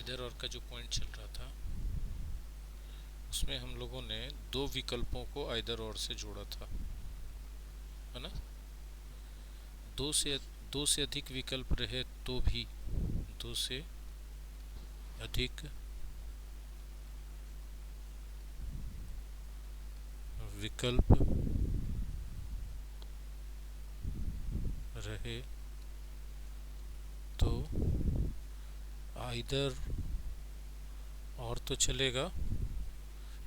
Either और का जो पॉइंट चल रहा था उसमें हम लोगों ने दो विकल्पों को आइदर और से जोड़ा था, है ना। दो से दो से अधिक विकल्प रहे तो भी दो से अधिक विकल्प रहे तो आइदर और तो चलेगा,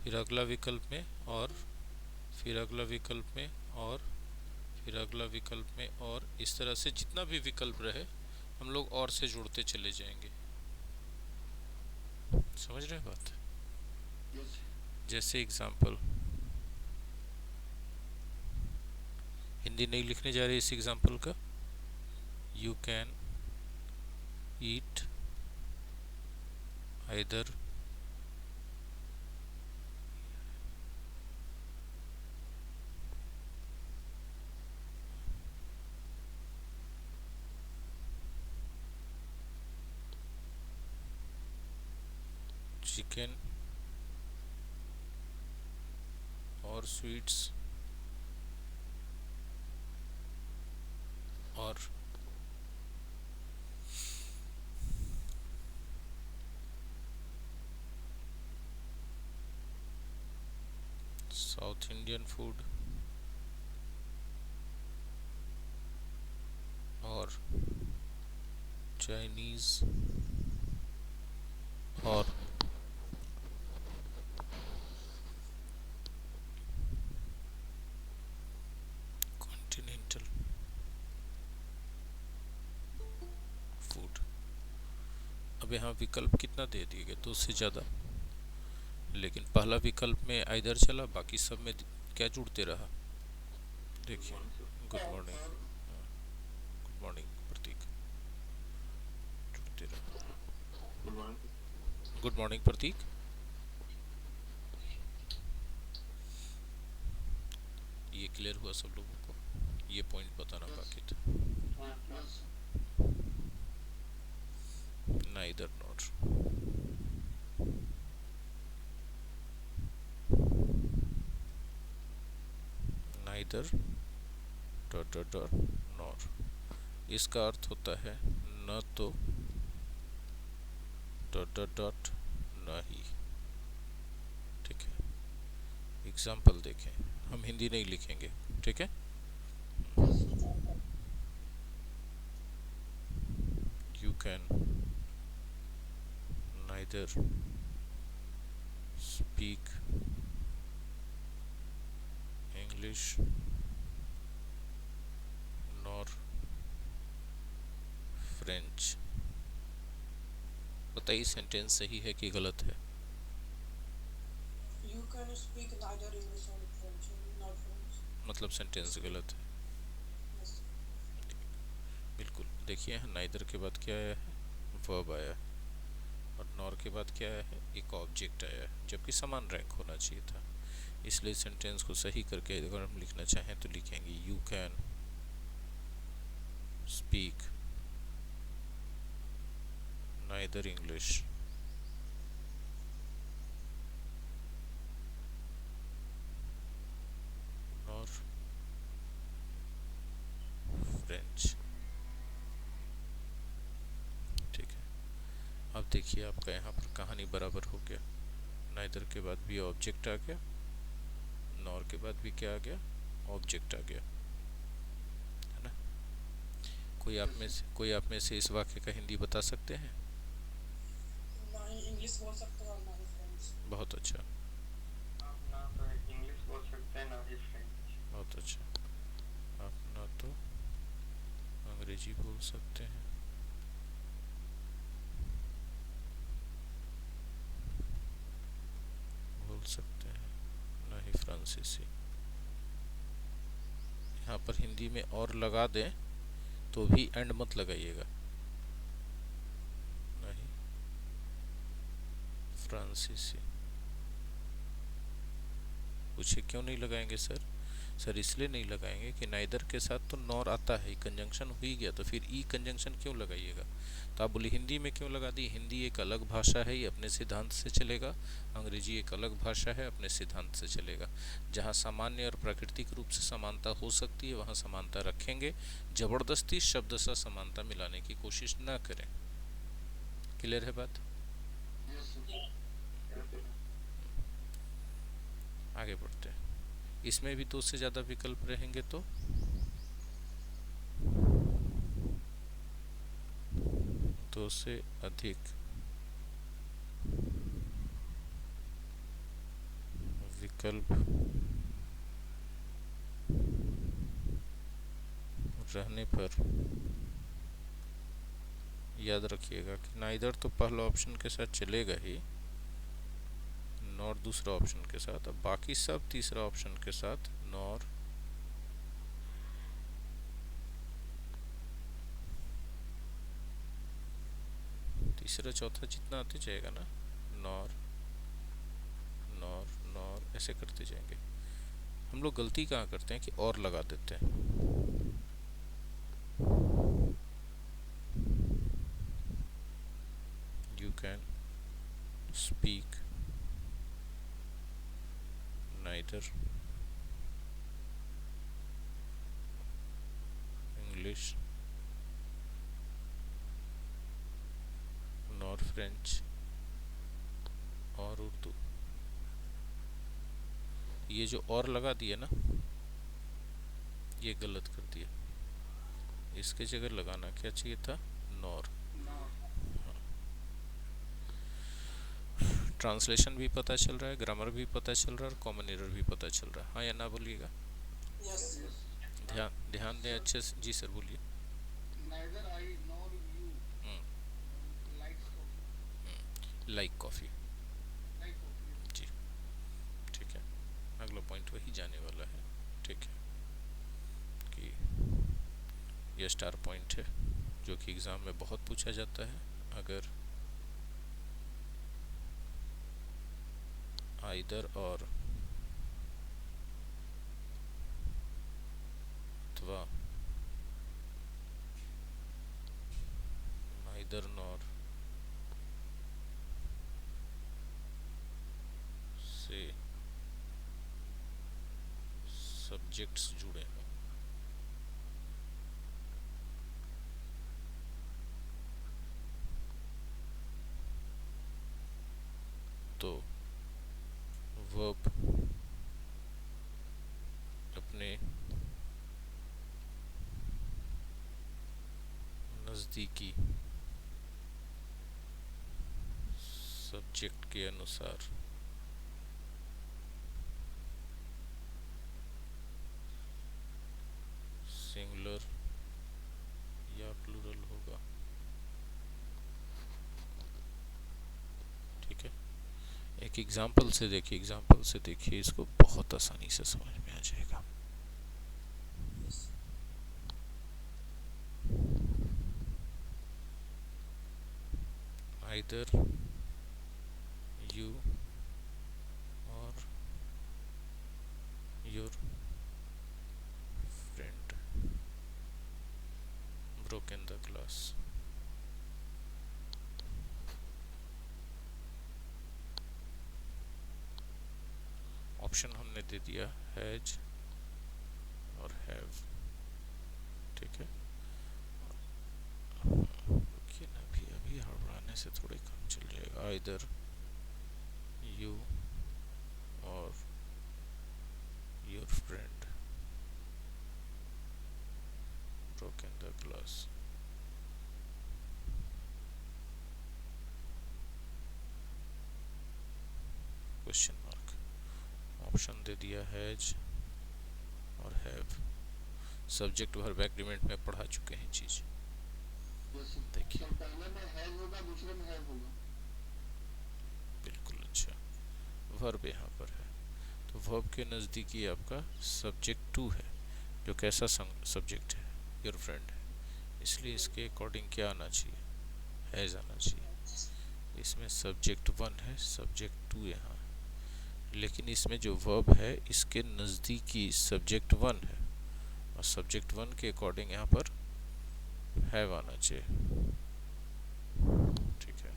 फिर अगला विकल्प में और फिर अगला विकल्प में और फिर अगला विकल्प में और इस तरह से जितना भी विकल्प रहे हम लोग और से जोड़ते चले जाएंगे। समझ रहे हैं बात। जैसे एग्जाम्पल हिंदी नहीं लिखने जा रहे इस एग्जाम्पल का। You can eat either chicken और स्वीट्स और साउथ इंडियन फूड और चाइनीज और कॉन्टिनेंटल फूड। अब यहाँ विकल्प कितना दे दिए गए, दो से ज़्यादा, लेकिन पहला विकल्प में आइदर चला, बाकी सब में क्या जुड़ते रहा। देखिए गुड मॉर्निंग, गुड मॉर्निंग प्रतीक, जुड़ते रहा। गुड मॉर्निंग प्रतीक। ये क्लियर हुआ सब लोगों को, ये पॉइंट बताना बाकी था। Neither not, neither dot dot dot nor, इसका अर्थ होता है न तो डॉट डॉट डॉट न ही। ठीक है, एग्जाम्पल देखें, हम हिंदी नहीं लिखेंगे, ठीक है। You can neither speak English nor French. बताइए सेंटेंस सही है कि गलत है। You can speak neither English nor French, not French. मतलब सेंटेंस गलत है। Yes. बिल्कुल, देखिए यहाँ नाइदर के बाद क्या आया है, वर्ब आया है, और नॉर के बाद क्या आया है, एक ऑब्जेक्ट आया है, जबकि समान रैंक होना चाहिए था। इसलिए सेंटेंस को सही करके अगर हम लिखना चाहें तो लिखेंगे you can speak neither English nor French. ठीक है, अब देखिए आपका यहाँ पर कहानी बराबर हो गया। नाइदर के बाद भी ऑब्जेक्ट आ गया, नॉर के बाद भी क्या आ गया, ऑब्जेक्ट आ गया, है ना। कोई आप में से इस वाक्य का हिंदी बता सकते हैं। ना ही इंग्लिश बोल सकते हो और ना ही फ्रेंच। बहुत अच्छा, आप ना तो इंग्लिश बोल सकते हैं ना ही फ्रेंच। बहुत अच्छा। आप ना तो अंग्रेजी बोल सकते हैं बोल सकते हैं ना ही फ्रांसीसी। यहाँ पर हिंदी में और लगा दें तो भी एंड मत लगाइएगा, नहीं फ्रांसीसी। पूछे क्यों नहीं लगाएंगे सर, सर इसलिए नहीं लगाएंगे कि नाइदर के साथ तो नॉर आता है, कंजंक्शन हो ही गया, तो फिर ई कंजंक्शन क्यों लगाइएगा। तो आप बोले हिंदी में क्यों लगा दी, हिंदी एक अलग भाषा है, ये अपने सिद्धांत से चलेगा। अंग्रेजी एक अलग भाषा है, अपने सिद्धांत से चलेगा। जहाँ सामान्य और प्राकृतिक रूप से समानता हो सकती है वहाँ समानता रखेंगे, जबरदस्ती शब्द सा समानता मिलाने की कोशिश ना करें। क्लियर है बात। Yes sir. आगे बढ़ते हैं। इसमें भी दो से ज़्यादा विकल्प रहेंगे तो दो से अधिक विकल्प रहने पर याद रखिएगा कि नाइदर तो पहला ऑप्शन के साथ चलेगा ही, नॉर दूसरा ऑप्शन के साथ, अब बाकी सब तीसरा ऑप्शन के साथ नॉर तीसरा चौथा जितना आते जाएगा ना, नॉर नॉर नॉर ऐसे करते जाएंगे। हम लोग गलती कहाँ करते हैं कि और लगा देते हैं। You can speak neither English nor French और उर्दू। ये जो और लगा दिया ना, ये गलत कर दिया। इसके जगह लगाना क्या चाहिए था, नॉर। ट्रांसलेशन भी पता चल रहा है, ग्रामर भी पता चल रहा है और कॉमन एरर भी पता चल रहा है। हाँ या ना बोलिएगा। यस। ध्यान ध्यान दें अच्छे से। जी सर बोलिए। Neither I nor you likes coffee. Like coffee. Like coffee. जी ठीक है, अगला पॉइंट वही जाने वाला है। ठीक है कि यह स्टार पॉइंट है जो कि एग्ज़ाम में बहुत पूछा जाता है। अगर आइदर और अथवा नाइदर नॉर से सब्जेक्ट्स जुड़े हों तो वर्ब अपने नज़दीकी सब्जेक्ट के अनुसार सिंगुलर या प्लूरल होगा। ठीक है, एक एग्जाम्पल से देखिए, एग्जाम्पल से देखिए, इसको बहुत आसानी से समझ में आ जाएगा। Either you or your friend broken the glass। Option हमने दे दिया हैज और हैव। ठीक है, रुकिए ना, अभी हड़बड़ाने से थोड़े काम चल जाएगा। Either you or your friend broken the glass। Question mark. Option दे दिया हैज और हैव। सब्जेक्ट वर्ब एग्रीमेंट में पढ़ा चुके हैं चीज। देखिए पहले में हैज होगा, दूसरे में हैव होगा। बिल्कुल अच्छा, वर्ब यहाँ पर है तो वर्ब के नज़दीकी आपका सब्जेक्ट टू है, जो कैसा सब्जेक्ट है, योर फ्रेंड है, इसलिए इसके अकॉर्डिंग क्या आना चाहिए, हैज़ आना चाहिए। इसमें सब्जेक्ट वन है, सब्जेक्ट टू यहाँ है, लेकिन इसमें जो वर्ब है इसके नज़दीकी सब्जेक्ट वन है, और सब्जेक्ट वन के अकॉर्डिंग यहाँ पर हैव आना चाहिए। ठीक है।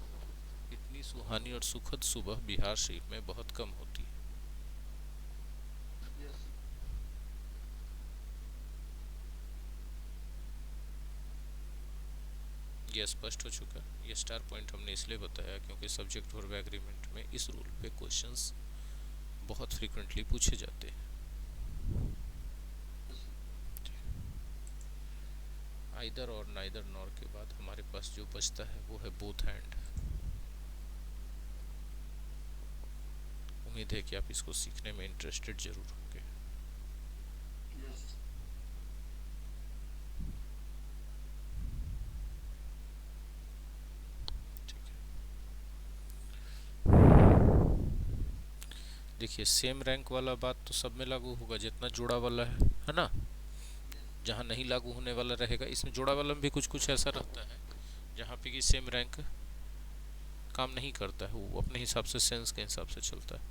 इतनी सुहानी और सुखद सुबह बिहार शरीफ में बहुत कम होती है। यस यह स्पष्ट हो चुका। ये स्टार पॉइंट हमने इसलिए बताया क्योंकि सब्जेक्ट वर्ब एग्रीमेंट में इस रूल पे क्वेश्चंस बहुत फ्रीक्वेंटली पूछे जाते हैं। आइदर और नाइदर नॉर के बाद हमारे पास जो बचता है वो है बोथ एंड। उम्मीद है कि आप इसको सीखने में इंटरेस्टेड जरूर होंगे। यस ठीक है। देखिए सेम रैंक वाला बात तो सब में लागू होगा जितना जोड़ा वाला है ना। जहाँ नहीं लागू होने वाला रहेगा, इसमें जोड़ा वाला में भी कुछ कुछ ऐसा रहता है जहाँ पे कि सेम रैंक काम नहीं करता है, वो अपने हिसाब से सेंस के हिसाब से चलता है।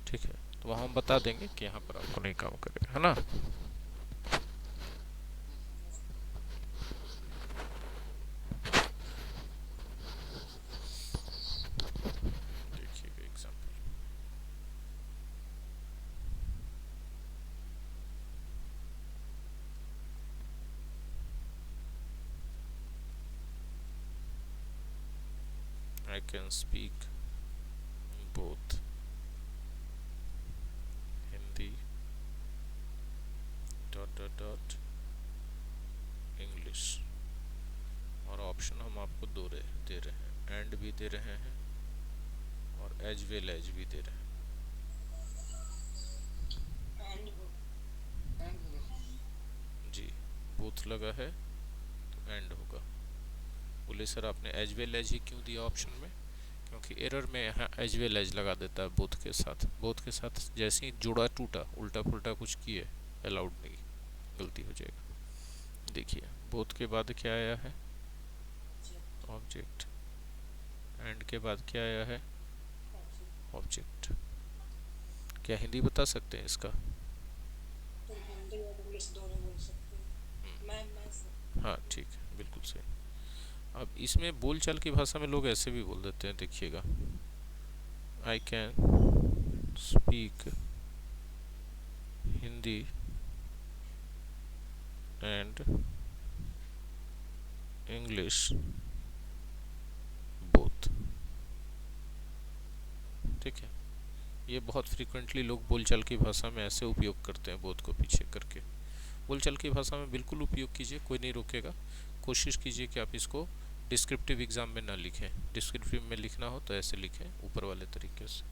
ठीक है, तो वहाँ हम बता देंगे कि यहाँ पर आपको नहीं काम करेगा, है ना। देखिएगा example. I can speak both Hindi dot English, और ऑप्शन हम आपको दे रहे हैं, एंड भी दे रहे हैं और एज वेल एज भी दे रहे हैं। एंड एंड होगा जी, बोथ लगा है तो एंड होगा। बोले सर आपने एज वेल एज ही क्यों दिया ऑप्शन में, क्योंकि एरर में यहाँ एज वेल एज लगा देता है बोथ के साथ। बोथ के साथ जैसे ही जोड़ा टूटा, उल्टा पुल्टा कुछ किए, अलाउड नहीं, गलती हो जाएगा। देखिए बोथ के बाद क्या आया है, ऑब्जेक्ट। एंड के बाद क्या आया है, ऑब्जेक्ट। क्या हिंदी बता सकते हैं इसका? तो हिंदी और इंग्लिश दोनों बोल सकते हैं। मैं सर। हाँ ठीक है, बिल्कुल सही। अब इसमें बोलचाल की भाषा में लोग ऐसे भी बोल देते हैं, देखिएगा, आई can speak Hindi and English both. ठीक है, ये बहुत फ्रीक्वेंटली लोग बोलचाल की भाषा में ऐसे उपयोग करते हैं, बोथ को पीछे करके। बोलचाल की भाषा में बिल्कुल उपयोग कीजिए, कोई नहीं रोकेगा। कोशिश कीजिए कि आप इसको डिस्क्रिप्टिव एग्जाम में ना लिखें। डिस्क्रिप्टिव में लिखना हो तो ऐसे लिखें, ऊपर वाले तरीके से।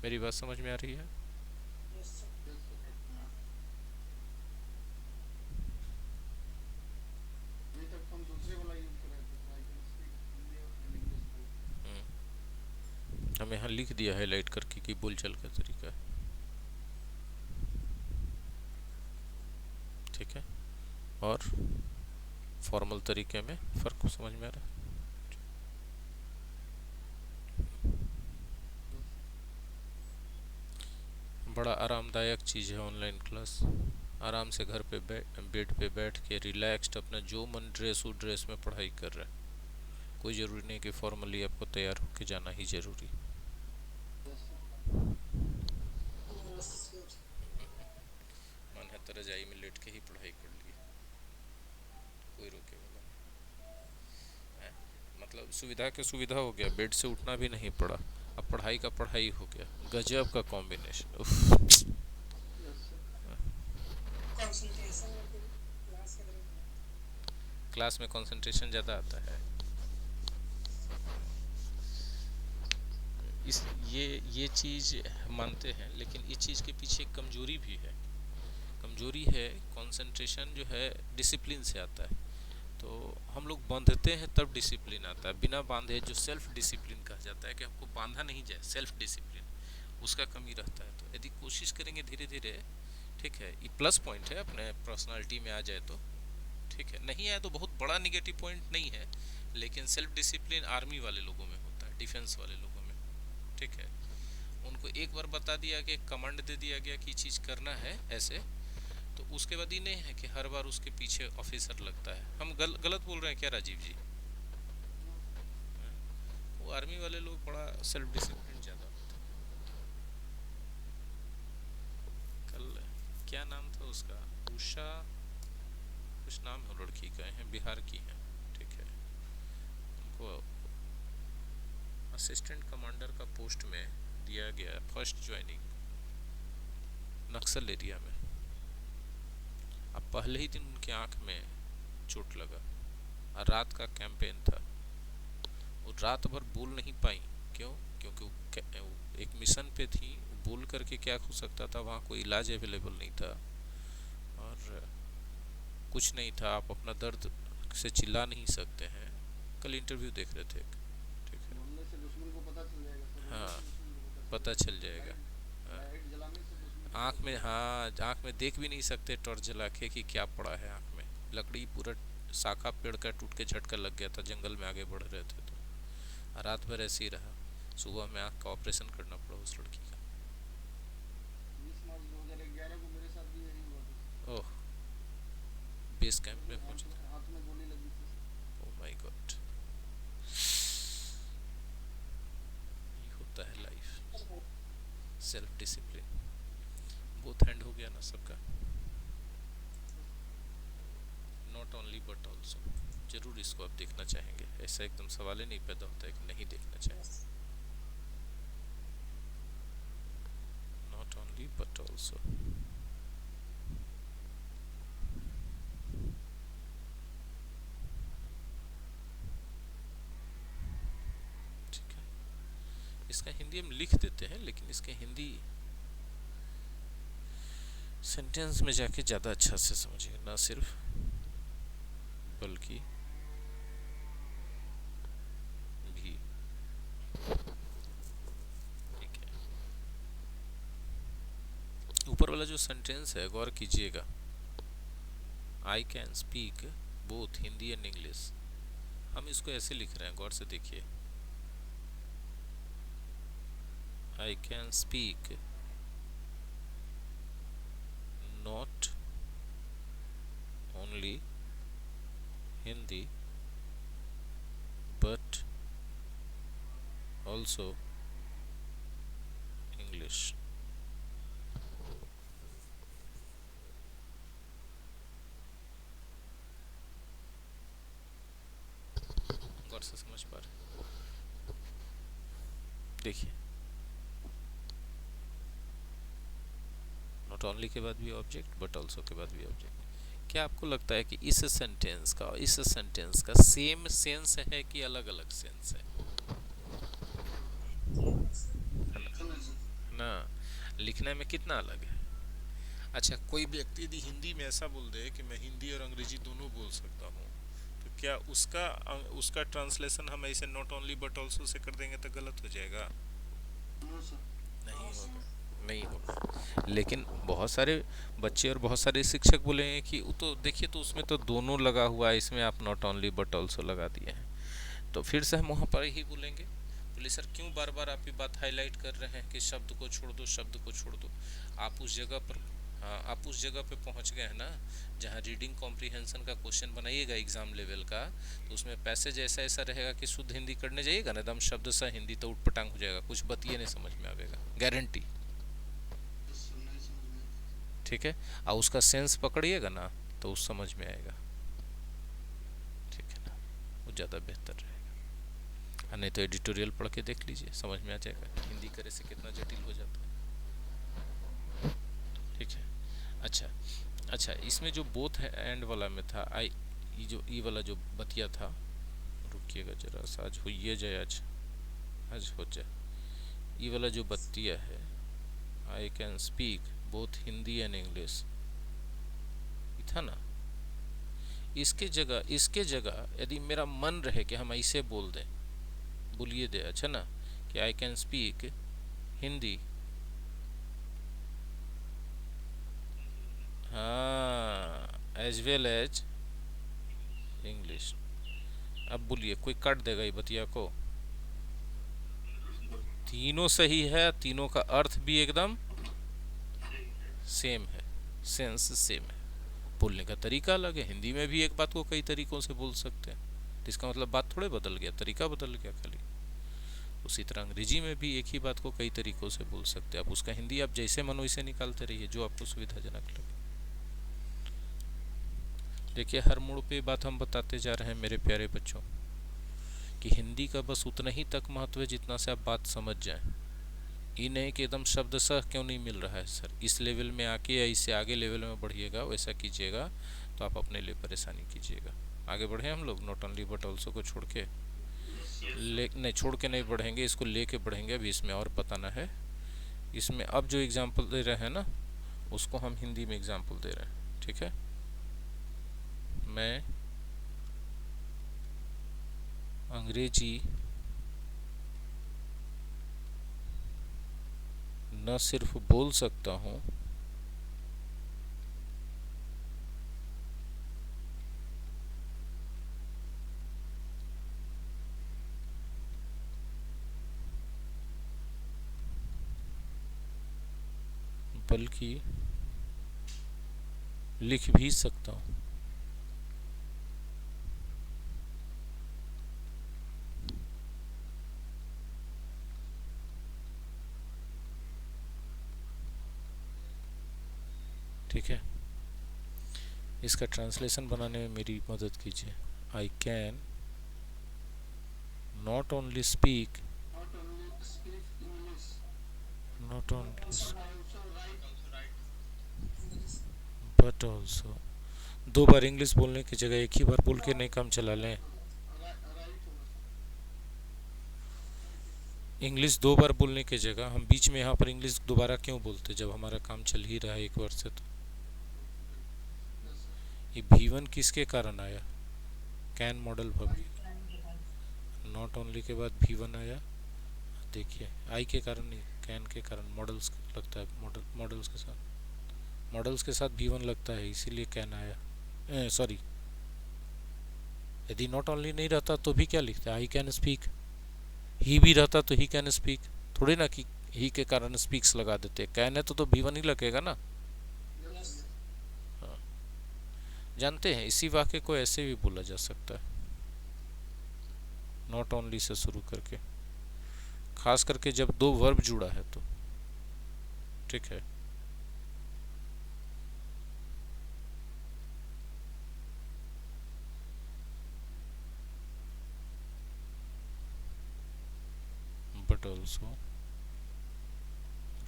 मेरी बात समझ में आ रही है? Yes sir. यस अभी तक हम दूसरे वाला यूज कर रहे थे, आई कैन स्पीक हिंदी और इंग्लिश बोथ। हम यहाँ लिख दिया हाईलाइट करके कि बोलचाल का तरीका है। ठीक है, और फॉर्मल तरीके में फ़र्क समझ में आ रहा है? बड़ा आरामदायक चीज़ है ऑनलाइन क्लास। आराम से घर पे बेड पे बैठ के रिलैक्स्ड अपना जो मन ड्रेस हो ड्रेस में पढ़ाई कर रहे हैं। कोई ज़रूरी नहीं कि फॉर्मली आपको तैयार होके जाना ही ज़रूरी। Yes sir. मन है तो रजाई में लेट के ही पढ़ाई कर लिए, कोई रोके वाला है? मतलब सुविधा के सुविधा हो गया, बेड से उठना भी नहीं पड़ा, अब पढ़ाई का पढ़ाई हो गया। गजब का कॉम्बिनेशन। कंसंट्रेशन में फिर क्लास के दौरान क्लास में कंसंट्रेशन ज़्यादा आता है। इस ये चीज़ मानते हैं, लेकिन इस चीज़ के पीछे एक कमजोरी भी है। कमजोरी है, कंसंट्रेशन जो है डिसिप्लिन से आता है। तो हम लोग बांधते हैं तब डिसिप्लिन आता है, बिना बांधे जो सेल्फ डिसिप्लिन कहा जाता है कि हमको बांधा नहीं जाए, सेल्फ डिसिप्लिन, उसका कमी रहता है। तो यदि कोशिश करेंगे धीरे धीरे, ठीक है, ये प्लस पॉइंट है अपने पर्सनालिटी में आ जाए तो, ठीक है, नहीं आए तो बहुत बड़ा निगेटिव पॉइंट नहीं है। लेकिन सेल्फ डिसिप्लिन आर्मी वाले लोगों में होता है, डिफेंस वाले लोगों में, ठीक है, उनको आपको एक बार बता दिया कि कमांड दे दिया गया कि चीज़ करना है ऐसे, तो उसके बाद ही नहीं है कि हर बार उसके पीछे ऑफिसर लगता है। हम गलत बोल रहे हैं क्या राजीव जी? वो आर्मी वाले लोग बड़ा सेल्फ डिसिप्लिन ज़्यादा होते हैं। कल क्या नाम था उसका, उषा कुछ नाम है लड़की का, है बिहार की है, ठीक है। उनको असिस्टेंट कमांडर का पोस्ट में दिया गया, फर्स्ट ज्वाइनिंग नक्सल एरिया में। अब पहले ही दिन उनकी आंख में चोट लगा और रात का कैंपेन था। वो रात भर बोल नहीं पाई। क्यों? क्योंकि वो एक मिशन पे थी। बोल करके क्या हो सकता था, वहाँ कोई इलाज अवेलेबल नहीं था और कुछ नहीं था। आप अपना दर्द से चिल्ला नहीं सकते हैं। कल इंटरव्यू देख रहे थे, ठीक है। बोलने से दुश्मन को पता चल जाएगा सर, बोलने हाँ, से दुश्मन को पता पता चल चल जाएगा। जाएगा। हाँ, लाइट जलाने से दुश्मन को आँख पता में, चल जाएगा। हाँ आँख में देख भी नहीं सकते टॉर्च जला के कि क्या पड़ा है आँख में। लकड़ी पूरा शाखा पेड़ का टूट के झटका लग गया था, जंगल में आगे बढ़ रहे थे तो रात भर ऐसे ही रहा। सुबह में आँख का ऑपरेशन करना पड़ा उस लड़की का। 20 मार्च 2011 को मेरे साथ भी यही हुआ था सर। ओह, बेस कैंप में मेरे पहुंचे थे। हाथ में गोली लगी थी सर। ओह माय गॉड, ये होता है life, self discipline. Both hand हो गया ना सबका, नॉट ओनली बट ऑल्सो। जरूर इसको आप देखना चाहेंगे, ऐसा एकदम सवाल ही नहीं पैदा होता है कि नहीं देखना चाहेंगे। Not only but also. ठीक है, इसका हिंदी हम लिख देते हैं, लेकिन इसके हिंदी सेंटेंस में जाके ज़्यादा अच्छा से समझिए, ना सिर्फ बल्कि भी। ठीक है, ऊपर वाला जो सेंटेंस है गौर कीजिएगा, I can speak both Hindi and English. हम इसको ऐसे लिख रहे हैं, गौर से देखिए। I can speak not only Hindi but also English. गौर से समझ पा रहे? देखिए, नॉट ओनली के बाद भी ऑब्जेक्ट, बट ऑल्सो के बाद भी ऑब्जेक्ट। क्या आपको लगता है कि इस सेंटेंस का और इस सेंटेंस का सेम सेंस है कि अलग अलग सेंस है? है ना? समय सर। है ना? लिखने में कितना अलग है। अच्छा, कोई व्यक्ति यदि हिंदी में ऐसा बोल दे कि मैं हिंदी और अंग्रेजी दोनों बोल सकता हूँ, तो क्या उसका उसका ट्रांसलेशन हम ऐसे not only but also say कर देंगे तो गलत हो जाएगा? हाँ सर। नहीं होगा, नहीं होगा। लेकिन बहुत सारे बच्चे और बहुत सारे शिक्षक बोले हैं कि वो तो देखिए, तो उसमें तो दोनों लगा हुआ है, इसमें आप नॉट ओनली बट ऑल्सो लगा दिए हैं। तो फिर से हम वहाँ पर ही बोलेंगे, बोले सर क्यों बार बार आप ये बात हाईलाइट कर रहे हैं कि शब्द को छोड़ दो, शब्द को छोड़ दो। आप उस जगह पर, हाँ आप उस जगह पे पहुंच गए हैं ना जहाँ रीडिंग कॉम्प्रिहेंशन का क्वेश्चन बनाइएगा एग्जाम लेवल का, तो उसमें पैसेज ऐसा ऐसा रहेगा कि शुद्ध हिंदी करने जाइएगा ना, एकदम शब्द सा हिंदी तो उटपटांग हो जाएगा, कुछ बतिए नहीं समझ में आएगा, गारंटी। बस सर नहीं समझ में आता। ठीक है, और उसका सेंस पकड़िएगा ना तो उस समझ में आएगा। ठीक है ना, वो ज़्यादा बेहतर रहेगा। नहीं तो एडिटोरियल पढ़ के देख लीजिए, समझ में आ जाएगा हिंदी करे से कितना जटिल हो जाता है। ठीक है, अच्छा अच्छा, इसमें जो बोथ एंड वाला में था, आई ये जो ई वाला जो बतिया था, रुकिएगा जरा सा, आज हो ये जाए, आज आज हो जाए। ई वाला जो बतिया है, आई can speak both Hindi and English, था ना। इसके जगह यदि मेरा मन रहे कि हम ऐसे बोल दें, बोलिए दे, अच्छा ना, कि आई कैन स्पीक हिंदी, हाँ, एज वेल एज इंग्लिश। अब बोलिए, कोई काट देगा ये बतिया को? तीनों सही है, तीनों का अर्थ भी एकदम सेम है, सेंस सेम है, बोलने का तरीका अलग है। हिंदी में भी एक बात को कई तरीकों से बोल सकते हैं, तो इसका मतलब बात थोड़े बदल गया, तरीका बदल गया खाली। उसी तरह अंग्रेजी में भी एक ही बात को कई तरीकों से बोल सकते हैं। आप उसका हिंदी आप जैसे मन वैसे निकालते रहिए, जो आपको सुविधाजनक लगे। देखिए, हर मोड़ पे बात हम बताते जा रहे हैं मेरे प्यारे बच्चों, कि हिंदी का बस उतना ही तक महत्व है जितना से आप बात समझ जाएं। ये नहीं कि एकदम शब्दशः क्यों नहीं मिल रहा है सर, इस लेवल में आके या इससे आगे लेवल में बढ़िएगा, वैसा कीजिएगा तो आप अपने लिए परेशानी कीजिएगा। आगे बढ़े हम लोग, नॉट ओनली बट ऑल्सो को छोड़ के, नहीं छोड़ के नहीं बढ़ेंगे, इसको लेके बढ़ेंगे। अभी इसमें और बताना है। इसमें अब जो एग्जाम्पल दे रहे हैं ना, उसको हम हिंदी में एग्जाम्पल दे रहे हैं, ठीक है। मैं अंग्रेजी न सिर्फ बोल सकता हूँ, बल्कि लिख भी सकता हूँ। ठीक है, इसका ट्रांसलेशन बनाने में मेरी मदद कीजिए। I can not only speak, Not only speak English, not only but also write English. But also. दो बार इंग्लिश बोलने की जगह एक ही बार बोल के नहीं काम चला लें। write होगा इंग्लिश दो बार बोलने की जगह हम बीच में यहाँ पर इंग्लिश दोबारा क्यों बोलते, जब हमारा काम चल ही रहा है एक बार से। तो ये भी1 किसके कारण आया, can modal verb, not only के बाद भी1 आया। देखिए, आई के कारण नहीं, कैन के कारण, मॉडल्स लगता है, मॉडल्स के साथ, मॉडल्स के साथ भी1 लगता है, इसीलिए कैन आया। सॉरी, यदि नॉट ओनली नहीं रहता तो भी क्या लिखते, आई कैन स्पीक। ही भी रहता तो ही कैन स्पीक, थोड़ी ना कि ही के कारण स्पीक्स लगा देते। कैन है तो भी1 ही लगेगा ना। यस। हाँ, जानते हैं इसी वाक्य को ऐसे भी बोला जा सकता है, नॉट ओनली से शुरू करके, खास करके जब दो वर्ब जुड़ा है तो। ठीक है, बट ऑल्सो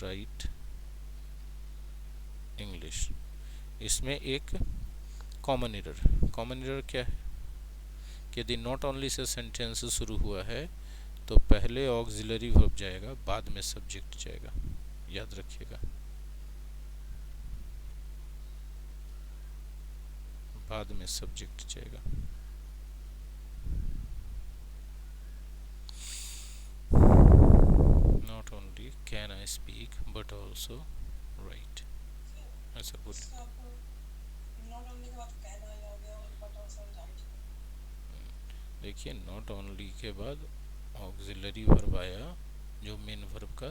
राइट इंग्लिश। इसमें एक कॉमन एरर क्या है कि यदि नॉट ओनली से सेंटेंस शुरू हुआ है तो पहले ऑक्सिलरी वर्ब जाएगा, बाद में सब्जेक्ट जाएगा, याद रखिएगा, बाद में सब्जेक्ट जाएगा। Not only can I speak but also right, ऐसा बोलिए। इसका आपको नॉट ओनली के बाद कैन आ गया और बट ऑल्सो राइट। देखिए, नॉट ओनली के बाद ऑक्सिलरी वर्ब आया जो मेन वर्ब का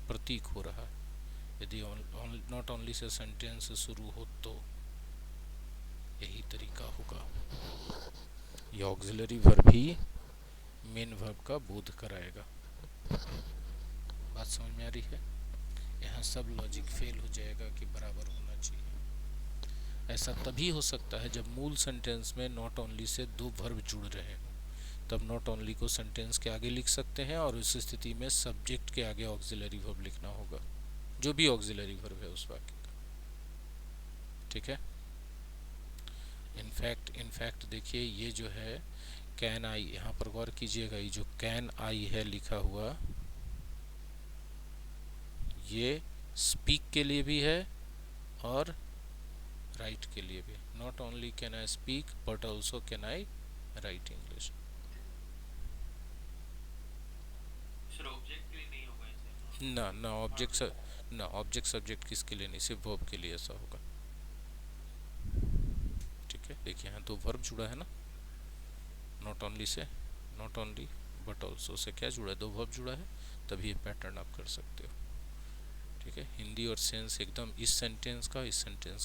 प्रतीक हो रहा है। यदि नॉट ओनली से सेंटेंस शुरू हो तो यही तरीका होगा, ये ऑक्सिलरी वर्ब ही मेन वर्ब का बोध कराएगा। बात समझ में आ रही है? यहाँ सब लॉजिक फेल हो जाएगा कि बराबर होना चाहिए। ऐसा तभी हो सकता है जब मूल सेंटेंस में नॉट ओनली से दो वर्ब जुड़ रहे हों, तब नॉट ओनली को सेंटेंस के आगे लिख सकते हैं और उस स्थिति में सब्जेक्ट के आगे ऑक्सिलरी वर्ब लिखना होगा, जो भी ऑक्सिलरी वर्ब है उस वाक्य का। ठीक है, इनफैक्ट देखिए, ये जो है कैन आई, यहाँ पर गौर कीजिएगा, ये जो कैन आई है लिखा हुआ, ये स्पीक के लिए भी है और राइट के लिए भी। Not only can I speak but also can I right English. ना ऑब्जेक्ट सब्जेक्ट किसके लिए नहीं, सिर्फ वर्ब के लिए ऐसा होगा। ठीक है, देखिए यहाँ तो वर्ब जुड़ा है ना, not only say, not only but also say क्या जुड़ा है, दो वर्ब जुड़ा है, तभी ये पैटर्न आप कर सकते हो। ठीक है, हिंदी और सेंस एकदम इस सेंटेंस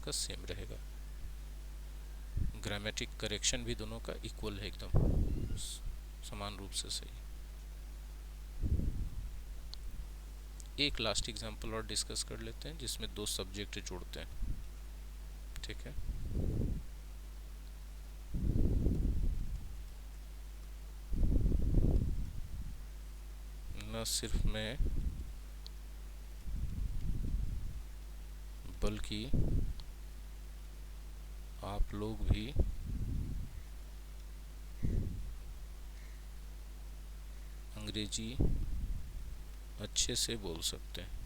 का सेम रहेगा। ग्रामेटिक करेक्शन भी दोनों का इक्वल है, एकदम समान रूप से सही। एक लास्ट एग्जांपल और डिस्कस कर लेते हैं जिसमें दो सब्जेक्ट जोड़ते हैं। ठीक है, न सिर्फ मैं बल्कि आप लोग भी अंग्रेजी अच्छे से बोल सकते हैं।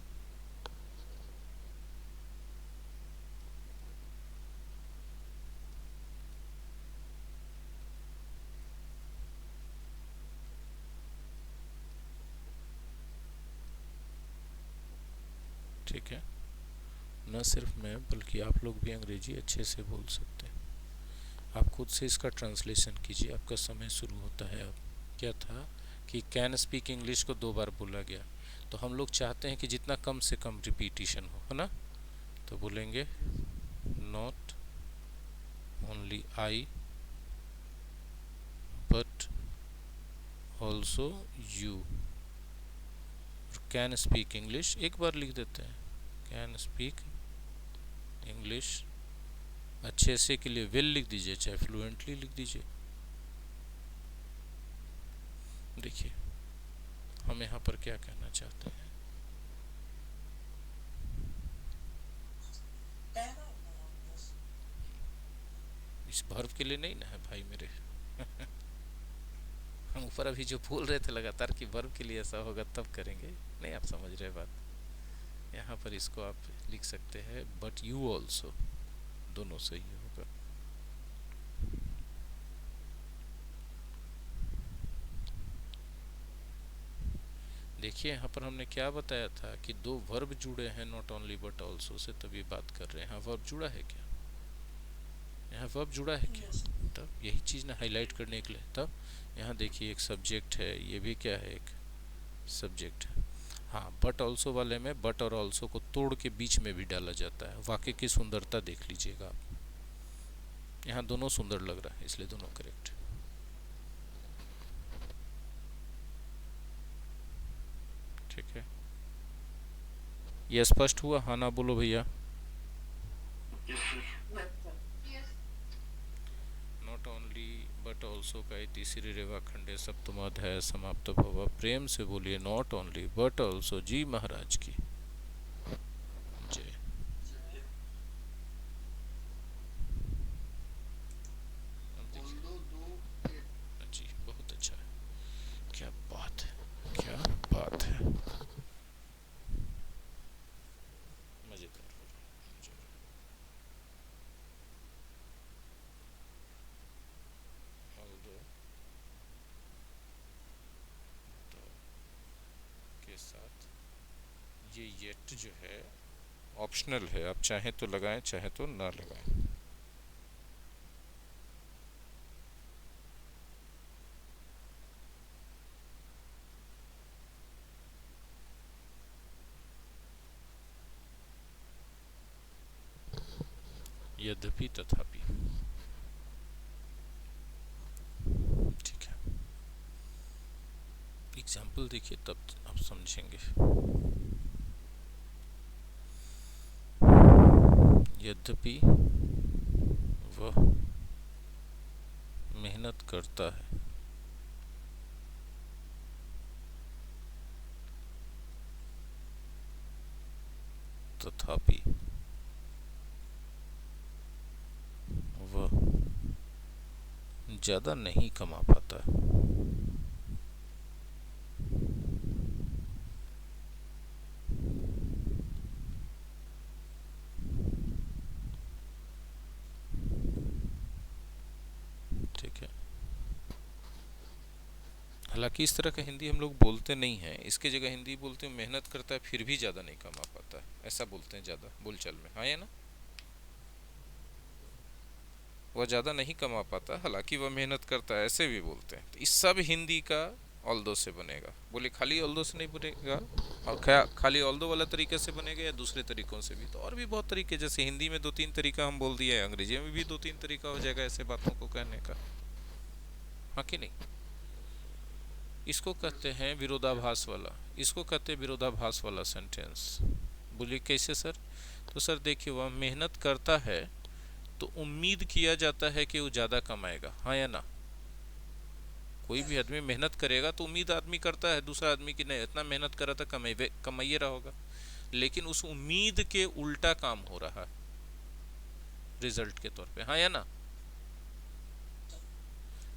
ठीक है, न सिर्फ मैं बल्कि आप लोग भी अंग्रेजी अच्छे से बोल सकते हैं। आप खुद से इसका ट्रांसलेशन कीजिए, आपका समय शुरू होता है अब। क्या था कि कैन स्पीक इंग्लिश को 2 बार बोला गया, तो हम लोग चाहते हैं कि जितना कम से कम रिपीटिशन हो, है ना। तो बोलेंगे not only I but also you. Can speak English एक बार लिख देते हैं, कैन स्पीक इंग्लिश अच्छे से के लिए विल लिख दीजिए, चाहे फ्लुएंटली लिख दीजिए। देखिए हम यहाँ पर क्या कहना चाहते हैं। कहना होता है बस। इस वर्ब के लिए नहीं ना है भाई मेरे। हम ऊपर अभी जो बोल रहे थे लगातार कि वर्ब के लिए ऐसा होगा तब करेंगे, नहीं आप समझ रहे बात। यहाँ पर इसको आप लिख सकते हैं बट यू ऑल्सो, दोनों सही होगा। देखिए यहाँ पर हमने क्या बताया था कि 2 वर्ब जुड़े हैं not only but also say, तभी बात कर रहे हैं। यहाँ वर्ब जुड़ा है क्या, यहाँ वर्ब जुड़ा है क्या, यस। तब यही चीज़ ना हाईलाइट करने के लिए। तब यहाँ देखिए एक सब्जेक्ट है, ये भी क्या है, एक सब्जेक्ट है। हाँ, बट ऑल्सो वाले में बट और ऑल्सो को तोड़ के बीच में भी डाला जाता है। वाक्य की सुंदरता देख लीजिएगा आप, यहाँ दोनों सुंदर लग रहा है इसलिए दोनों करेक्ट। ठीक है, ये स्पष्ट हुआ, हाँ ना बोलो भैया। नॉट ओनली बट ऑल्सो का ये तीसरी रेवाखंडे सप्तम अध्याय समाप्त भवा। प्रेम से बोलिए नॉट ओनली बट ऑल्सो। जी महाराज की जय। ऑल्दो दो एक जी बहुत अच्छा है, क्या बात है, क्या बात है, मजेदार हो रहा है मुझे। ऑल्दो तो के साथ ये येट जो है ऑप्शनल है, आप चाहें तो लगाएं चाहे तो ना लगाएं। यद्यपि तथापि। ठीक है, एग्जाम्पल देखिए तब आप समझेंगे। यद्यपि वह मेहनत करता है तथापि वह ज़्यादा नहीं कमा पाता। ठीक है, हालांकि इस तरह का हिंदी हम लोग बोलते नहीं हैं, इसके जगह हिंदी बोलते हैं मेहनत करता है फिर भी ज़्यादा नहीं कमा पाता है, ऐसा बोलते हैं ज़्यादा बोलचाल में। हाँ या ना, वह ज़्यादा नहीं कमा पाता हालांकि वह मेहनत करता है, ऐसे भी बोलते हैं। तो इस सब हिंदी का ऑल्दो से बनेगा। बोले खाली ऑल्दो से नहीं बनेगा, और खाली ऑल्दो वाला तरीके से बनेगा या दूसरे तरीकों से भी? तो और भी बहुत तरीके, जैसे हिंदी में दो तीन तरीका हम बोल दिए, अंग्रेजी में भी दो तीन तरीका हो जाएगा ऐसे बातों को कहने का, हाँ कि नहीं? इसको कहते हैं विरोधाभास वाला, इसको कहते हैं विरोधाभास वाला सेंटेंस। बोलिए कैसे सर? तो सर देखिए, वह मेहनत करता है तो उम्मीद किया जाता है कि वो ज़्यादा कमाएगा, हाँ या ना? कोई भी आदमी मेहनत करेगा तो उम्मीद आदमी करता है दूसरा आदमी की, नहीं इतना मेहनत करा था, कमाइए रहा होगा। लेकिन उस उम्मीद के उल्टा काम हो रहा है रिजल्ट के तौर पे, हाँ या ना?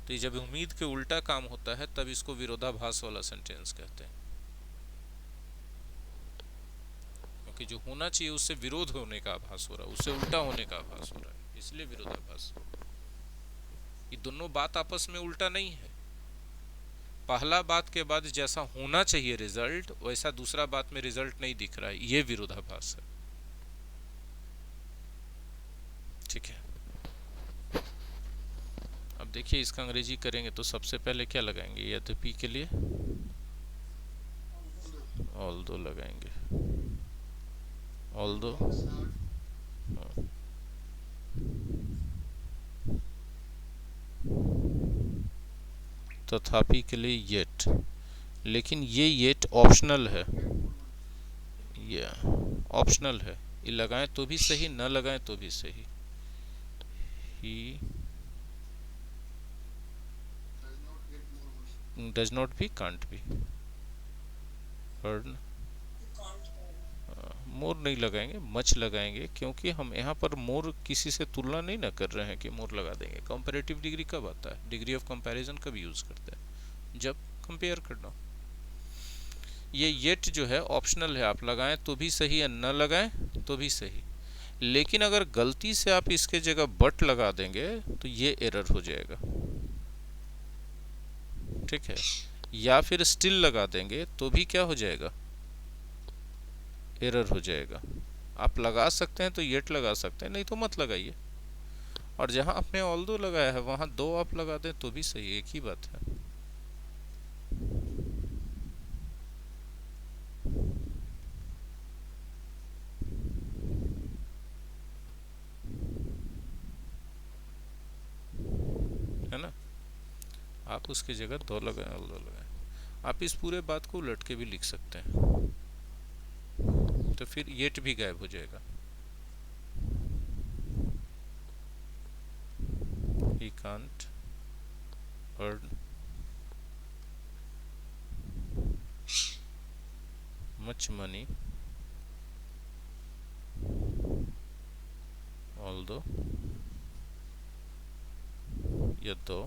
तो जब उम्मीद के उल्टा काम होता है तब इसको विरोधाभास वाला सेंटेंस कहते हैं, क्योंकि जो होना चाहिए उससे विरोध होने का आभास हो रहा है, उससे उल्टा होने का आभास हो रहा है, इसलिए विरोधाभास। ये दोनों बात आपस में उल्टा नहीं है। पहला बात के बाद जैसा होना चाहिए रिजल्ट, वैसा दूसरा बात में रिजल्ट नहीं दिख रहा है, ये विरोधाभास है। ठीक है, अब देखिए इसका अंग्रेजी करेंगे तो सबसे पहले क्या लगाएंगे? यद्यपि के लिए ऑल्दो लगाएंगे, ऑल्दो। तथापि के लिए येट, लेकिन ये येट ऑप्शनल है, ये ऑप्शनल है, ये लगाएं तो भी सही, न लगाएं तो भी सही। ही डज नॉट भी, कांट भी, अर्न मोर नहीं लगाएंगे, मच लगाएंगे, क्योंकि हम यहाँ पर मोर किसी से तुलना नहीं ना कर रहे हैं कि मोर लगा देंगे। कंपैरेटिव डिग्री कब आता है? डिग्री ऑफ कंपैरिजन कब यूज करते हैं? जब कंपेयर करना। ये येट जो है ऑप्शनल है, आप लगाएं तो भी सही है, न लगाएं तो भी सही। लेकिन अगर गलती से आप इसके जगह बट लगा देंगे तो ये एरर हो जाएगा, ठीक है? या फिर स्टिल लगा देंगे तो भी क्या हो जाएगा? एरर हो जाएगा। आप लगा सकते हैं तो येट लगा सकते हैं, नहीं तो मत लगाइए। और जहां आपने ऑल्दो लगाया है वहां दो आप लगा दें तो भी सही, एक ही बात है। है ना? आप उसकी जगह दो लगाएं, ऑल्दो लगाएं। आप इस पूरे बात को उलट के भी लिख सकते हैं, तो फिर येट भी गायब हो जाएगा। He can't earn much money although या तो,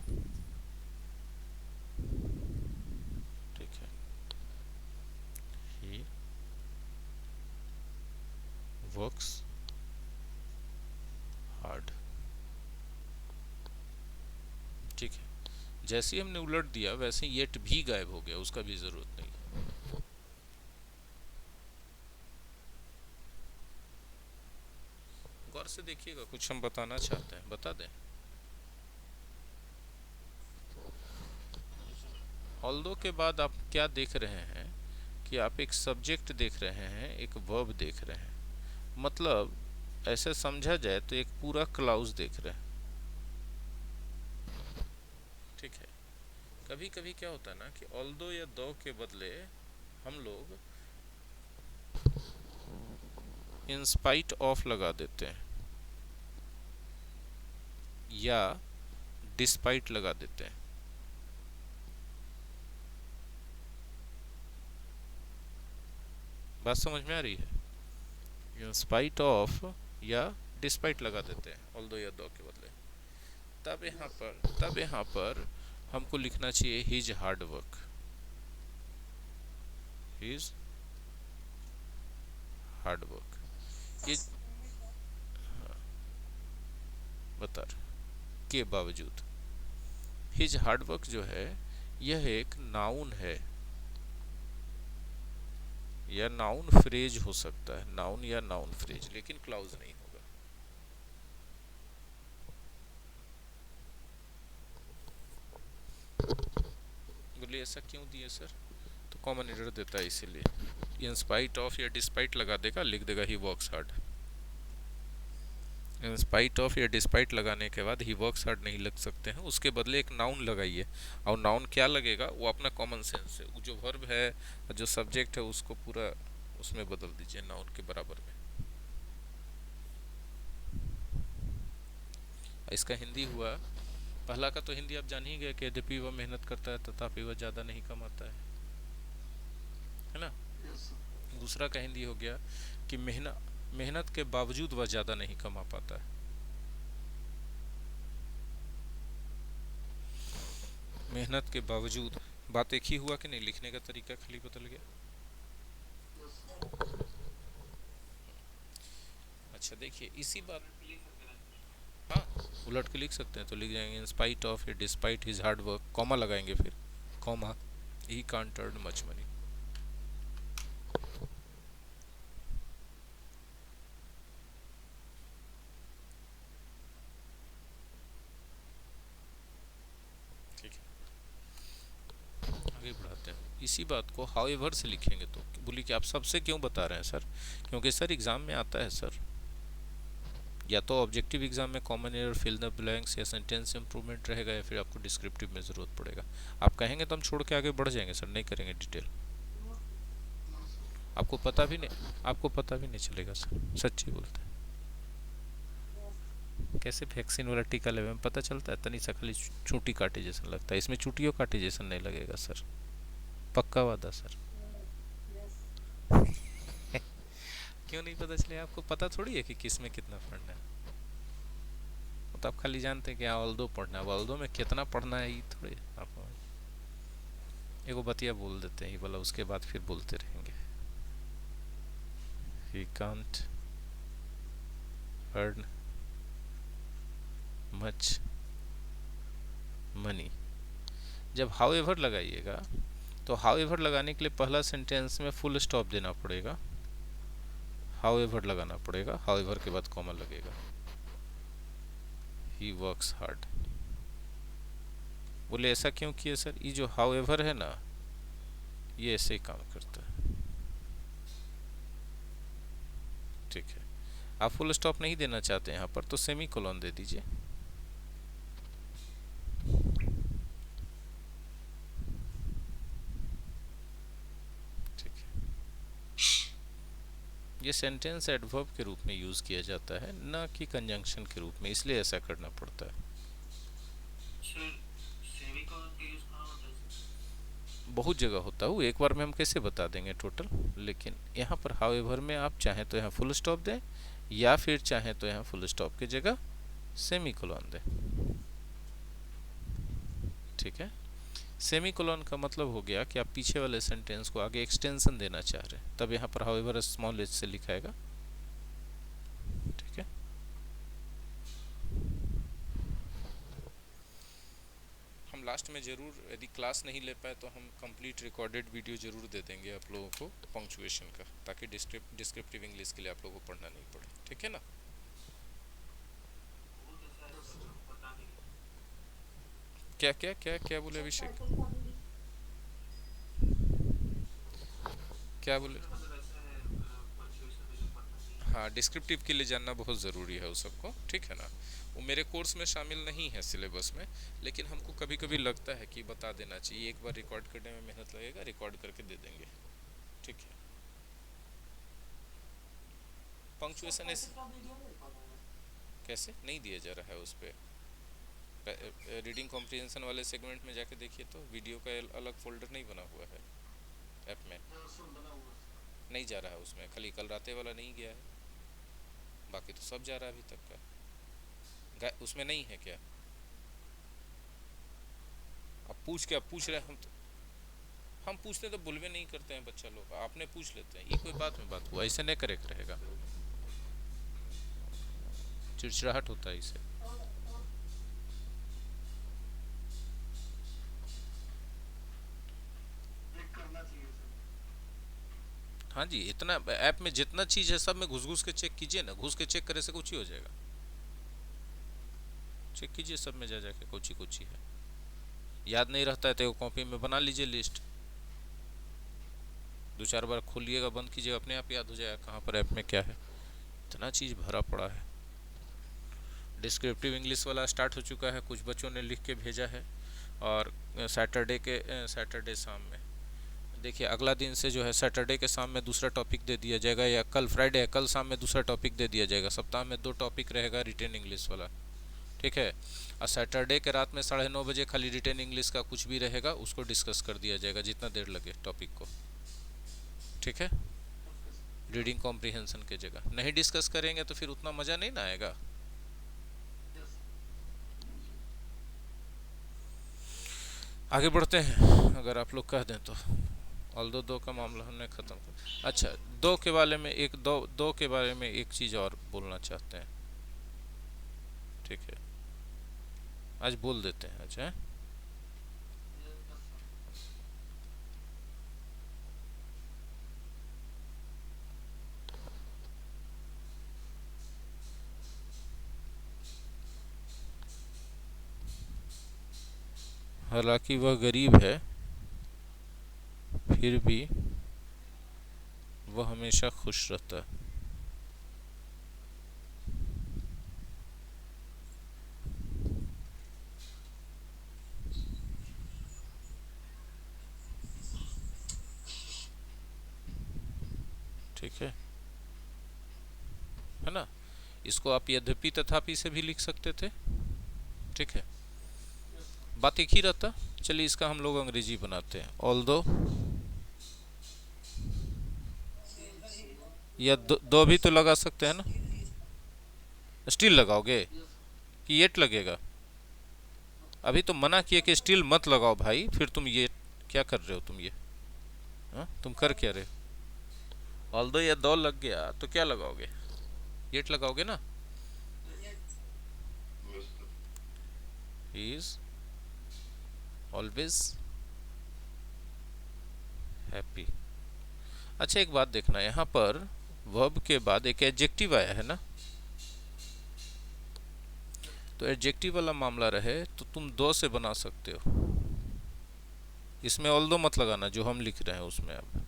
ठीक है, he works hard, ठीक है। जैसे ही हमने उलट दिया वैसे येट भी गायब हो गया, उसका भी जरूरत नहीं है। गौर से देखिएगा, कुछ हम बताना चाहते हैं, बता दें। ऑल्दो के बाद आप क्या देख रहे हैं कि आप एक सब्जेक्ट देख रहे हैं, एक वर्ब देख रहे हैं। मतलब ऐसे समझा जाए तो एक पूरा क्लाउज देख रहे हैं, ठीक है? कभी कभी क्या होता है ना कि ऑल्दो या दो के बदले हम लोग इन स्पाइट ऑफ लगा देते हैं या डिस्पाइट लगा देते हैं। बात समझ में आ रही है? इन स्पाइट ऑफ या डिस्पाइट लगा देते हैं ऑल्दो या दो के बदले। तब यहाँ पर हमको लिखना चाहिए his hard work, his hard work. ये बता के बावजूद हिज हार्ड वर्क जो है यह एक नाउन है या नाउन फ्रेज हो सकता है, नाउन या नाउन फ्रेज, लेकिन क्लाउज नहीं होगा। बोलिए ऐसा क्यों दिए सर? तो कॉमन एरर देता है इसीलिए। इन स्पाइट ऑफ या डिस्पाइट लगा देगा, लिख देगा he works hard. In spite of या डिस्पाइट लगाने के बाद ही वर्क्स हार्ड नहीं लग सकते हैं, उसके बदले एक नाउन लगाइए। और नाउन क्या लगेगा वो अपना कॉमन सेंस है, वो जो वर्ब है जो सब्जेक्ट है उसको पूरा उसमें बदल दीजिए नाउन के बराबर में। इसका हिंदी हुआ, पहला का तो हिंदी आप जान ही गए कि यद्यपि वह मेहनत करता है तथापि वह ज़्यादा नहीं कमाता है ना। Yes sir. दूसरा का हिंदी हो गया कि मेहनत के बावजूद वह ज़्यादा नहीं कमा पाता है। मेहनत के बावजूद, बात एक ही हुआ कि नहीं? लिखने का तरीका खाली बदल गया। Yes sir. अच्छा देखिए इसी बात, हाँ उलट के लिख सकते हैं तो लिख जाएंगे इन स्पाइट ऑफ या despite his hard work, comma लगाएंगे फिर, comma he can't earn much money. ठीक है आगे बढ़ाते हैं। इसी बात को हाउएवर से लिखेंगे तो बोली कि आप सबसे क्यों बता रहे हैं सर? क्योंकि सर एग्जाम में आता है सर, या तो ऑब्जेक्टिव एग्जाम में common error, fill the blanks या सेंटेंस इंप्रूवमेंट रहेगा, या फिर आपको डिस्क्रिप्टिव में ज़रूरत पड़ेगा। आप कहेंगे तो हम छोड़ के आगे बढ़ जाएंगे सर, नहीं करेंगे डिटेल। आपको पता भी नहीं चलेगा सर, सच्ची बोलते हैं। कैसे वैक्सीन वाला टीका लेवे में पता चलता है, तनी सा खाली चूंटी काटे जैसा लगता है, इसमें चूंटियों काटे जैसा नहीं लगेगा सर, पक्का वादा सर। क्यों नहीं पता चले? आपको पता थोड़ी है कि किस में कितना पढ़ना है, तो आप खाली जानते हैं कि ऑल्दो पढ़ना है, ऑल्दो में कितना पढ़ना है ये थोड़ी आप एगो बतिया बोल देते हैं बोला, उसके बाद फिर बोलते रहेंगे। He can't earn much money। जब however लगाइएगा तो however लगाने के लिए पहला सेंटेंस में फुल स्टॉप देना पड़ेगा, however लगाना पड़ेगा, however के बाद कॉमा लगेगा। He works hard। बोले ऐसा क्यों किए सर? ये जो however है ना ये ऐसे ही काम करता है। ठीक है, आप फुल स्टॉप नहीं देना चाहते यहाँ पर तो सेमी कोलन दे दीजिए। ठीक है, ये सेंटेंस एडवर्ब के रूप में यूज किया जाता है ना कि कंजंक्शन के रूप में, इसलिए ऐसा करना पड़ता है। बहुत जगह होता है, एक बार में हम कैसे बता देंगे टोटल, लेकिन यहाँ पर हाउएवर में आप चाहें तो यहाँ फुल स्टॉप दें, या फिर चाहें तो यहाँ फुल स्टॉप की जगह सेमी कोलन दें। ठीक है, सेमी कोलन का मतलब हो गया कि आप पीछे वाले सेंटेंस को आगे एक्सटेंशन देना चाह रहे हैं, तब यहाँ पर हाउएवर स्मॉल एच से लिखाएगा। ठीक है, हम लास्ट में जरूर, यदि क्लास नहीं ले पाए तो हम कंप्लीट रिकॉर्डेड वीडियो जरूर दे देंगे आप लोगों को पंक्चुएशन का, ताकि डिस्क्रिप्टिव इंग्लिश के लिए आप लोगों को पढ़ना नहीं पड़े। ठीक है ना? क्या क्या क्या क्या बोले अभिषेक? क्या बोले? हाँ डिस्क्रिप्टिव के लिए जानना बहुत ज़रूरी है उस सबको। ठीक है ना, वो मेरे कोर्स में शामिल नहीं है सिलेबस में, लेकिन हमको कभी कभी लगता है कि बता देना चाहिए। एक बार रिकॉर्ड करने में मेहनत लगेगा, रिकॉर्ड करके दे देंगे। ठीक है, पंक्चुएशन कैसे नहीं दिया जा रहा है उस पर? रीडिंग कॉम्प्रिहेंशन वाले सेगमेंट में जाके देखिए तो वीडियो का अलग फोल्डर नहीं बना हुआ है ऐप में, नहीं जा रहा है उसमें, खाली कल राते वाला नहीं गया है, बाकी तो सब जा रहा है अभी तक का। उसमें नहीं है क्या? अब पूछ रहे हैं हम पूछते तो बुलवे नहीं करते हैं बच्चा लोग, आपने पूछ लेते हैं, ये कोई बात में बात हुआ? ऐसे नहीं करेक्ट रहेगा, चिड़चिड़ाहट होता है इसे। हाँ जी, इतना ऐप में जितना चीज है सब में घुस घुस के चेक कीजिए ना, घुस के चेक करे से कुछ ही हो जाएगा। चेक कीजिए सब में जा जाके कुछ ही है। याद नहीं रहता है तो एक कॉपी में बना लीजिए लिस्ट, 2-4 बार खोलिएगा बंद कीजिएगा, अपने आप याद हो जाएगा कहाँ पर ऐप में क्या है। इतना चीज़ भरा पड़ा है। डिस्क्रिप्टिव इंग्लिश वाला स्टार्ट हो चुका है, कुछ बच्चों ने लिख के भेजा है। और सैटरडे शाम में देखिए, अगला दिन से जो है सैटरडे के शाम में दूसरा टॉपिक दे दिया जाएगा, या कल फ्राइडे है कल शाम में दूसरा टॉपिक दे दिया जाएगा। सप्ताह में 2 टॉपिक रहेगा रिटेन इंग्लिश वाला, ठीक है। और सैटरडे के रात में 9:30 बजे खाली रिटेन इंग्लिश का कुछ भी रहेगा उसको डिस्कस कर दिया जाएगा जितना देर लगे टॉपिक को, ठीक है। Okay sir. रीडिंग कॉम्प्रिहेंशन के जगह नहीं डिस्कस करेंगे तो फिर उतना मज़ा नहीं ना आएगा। यस। आगे बढ़ते हैं, अगर आप लोग कह दें तो। ऑल दो का मामला हमने ख़त्म कर। अच्छा, दो के बारे में एक चीज़ और बोलना चाहते हैं, ठीक है। आज बोल देते हैं। अच्छा, यस सर। हालांकि वह गरीब है फिर भी वह हमेशा खुश रहता है। ठीक है ना। इसको आप यद्यपि तथापि से भी लिख सकते थे, ठीक है। Yes sir. बात एक ही रहता। चलिए इसका हम लोग अंग्रेजी बनाते हैं। ऑल्दो, या दो भी तो लगा सकते हैं ना। स्टिल लगाओगे यस सर। कि येट लगेगा? अभी तो मना किए कि स्टिल मत लगाओ भाई, फिर तुम ये क्या कर रहे हो तुम ये? हाँ, तुम कर क्या रहे हो? ऑल्दो या दो लग गया तो क्या लगाओगे? येट लगाओगे ना। He is always happy. अच्छा, एक बात देखना, यहाँ पर वर्ब के बाद एक एडजेक्टिव आया है ना, तो एडजेक्टिव वाला मामला रहे तो तुम दो से बना सकते हो। इसमें ऑल्दो मत लगाना जो हम लिख रहे हैं उसमें। अब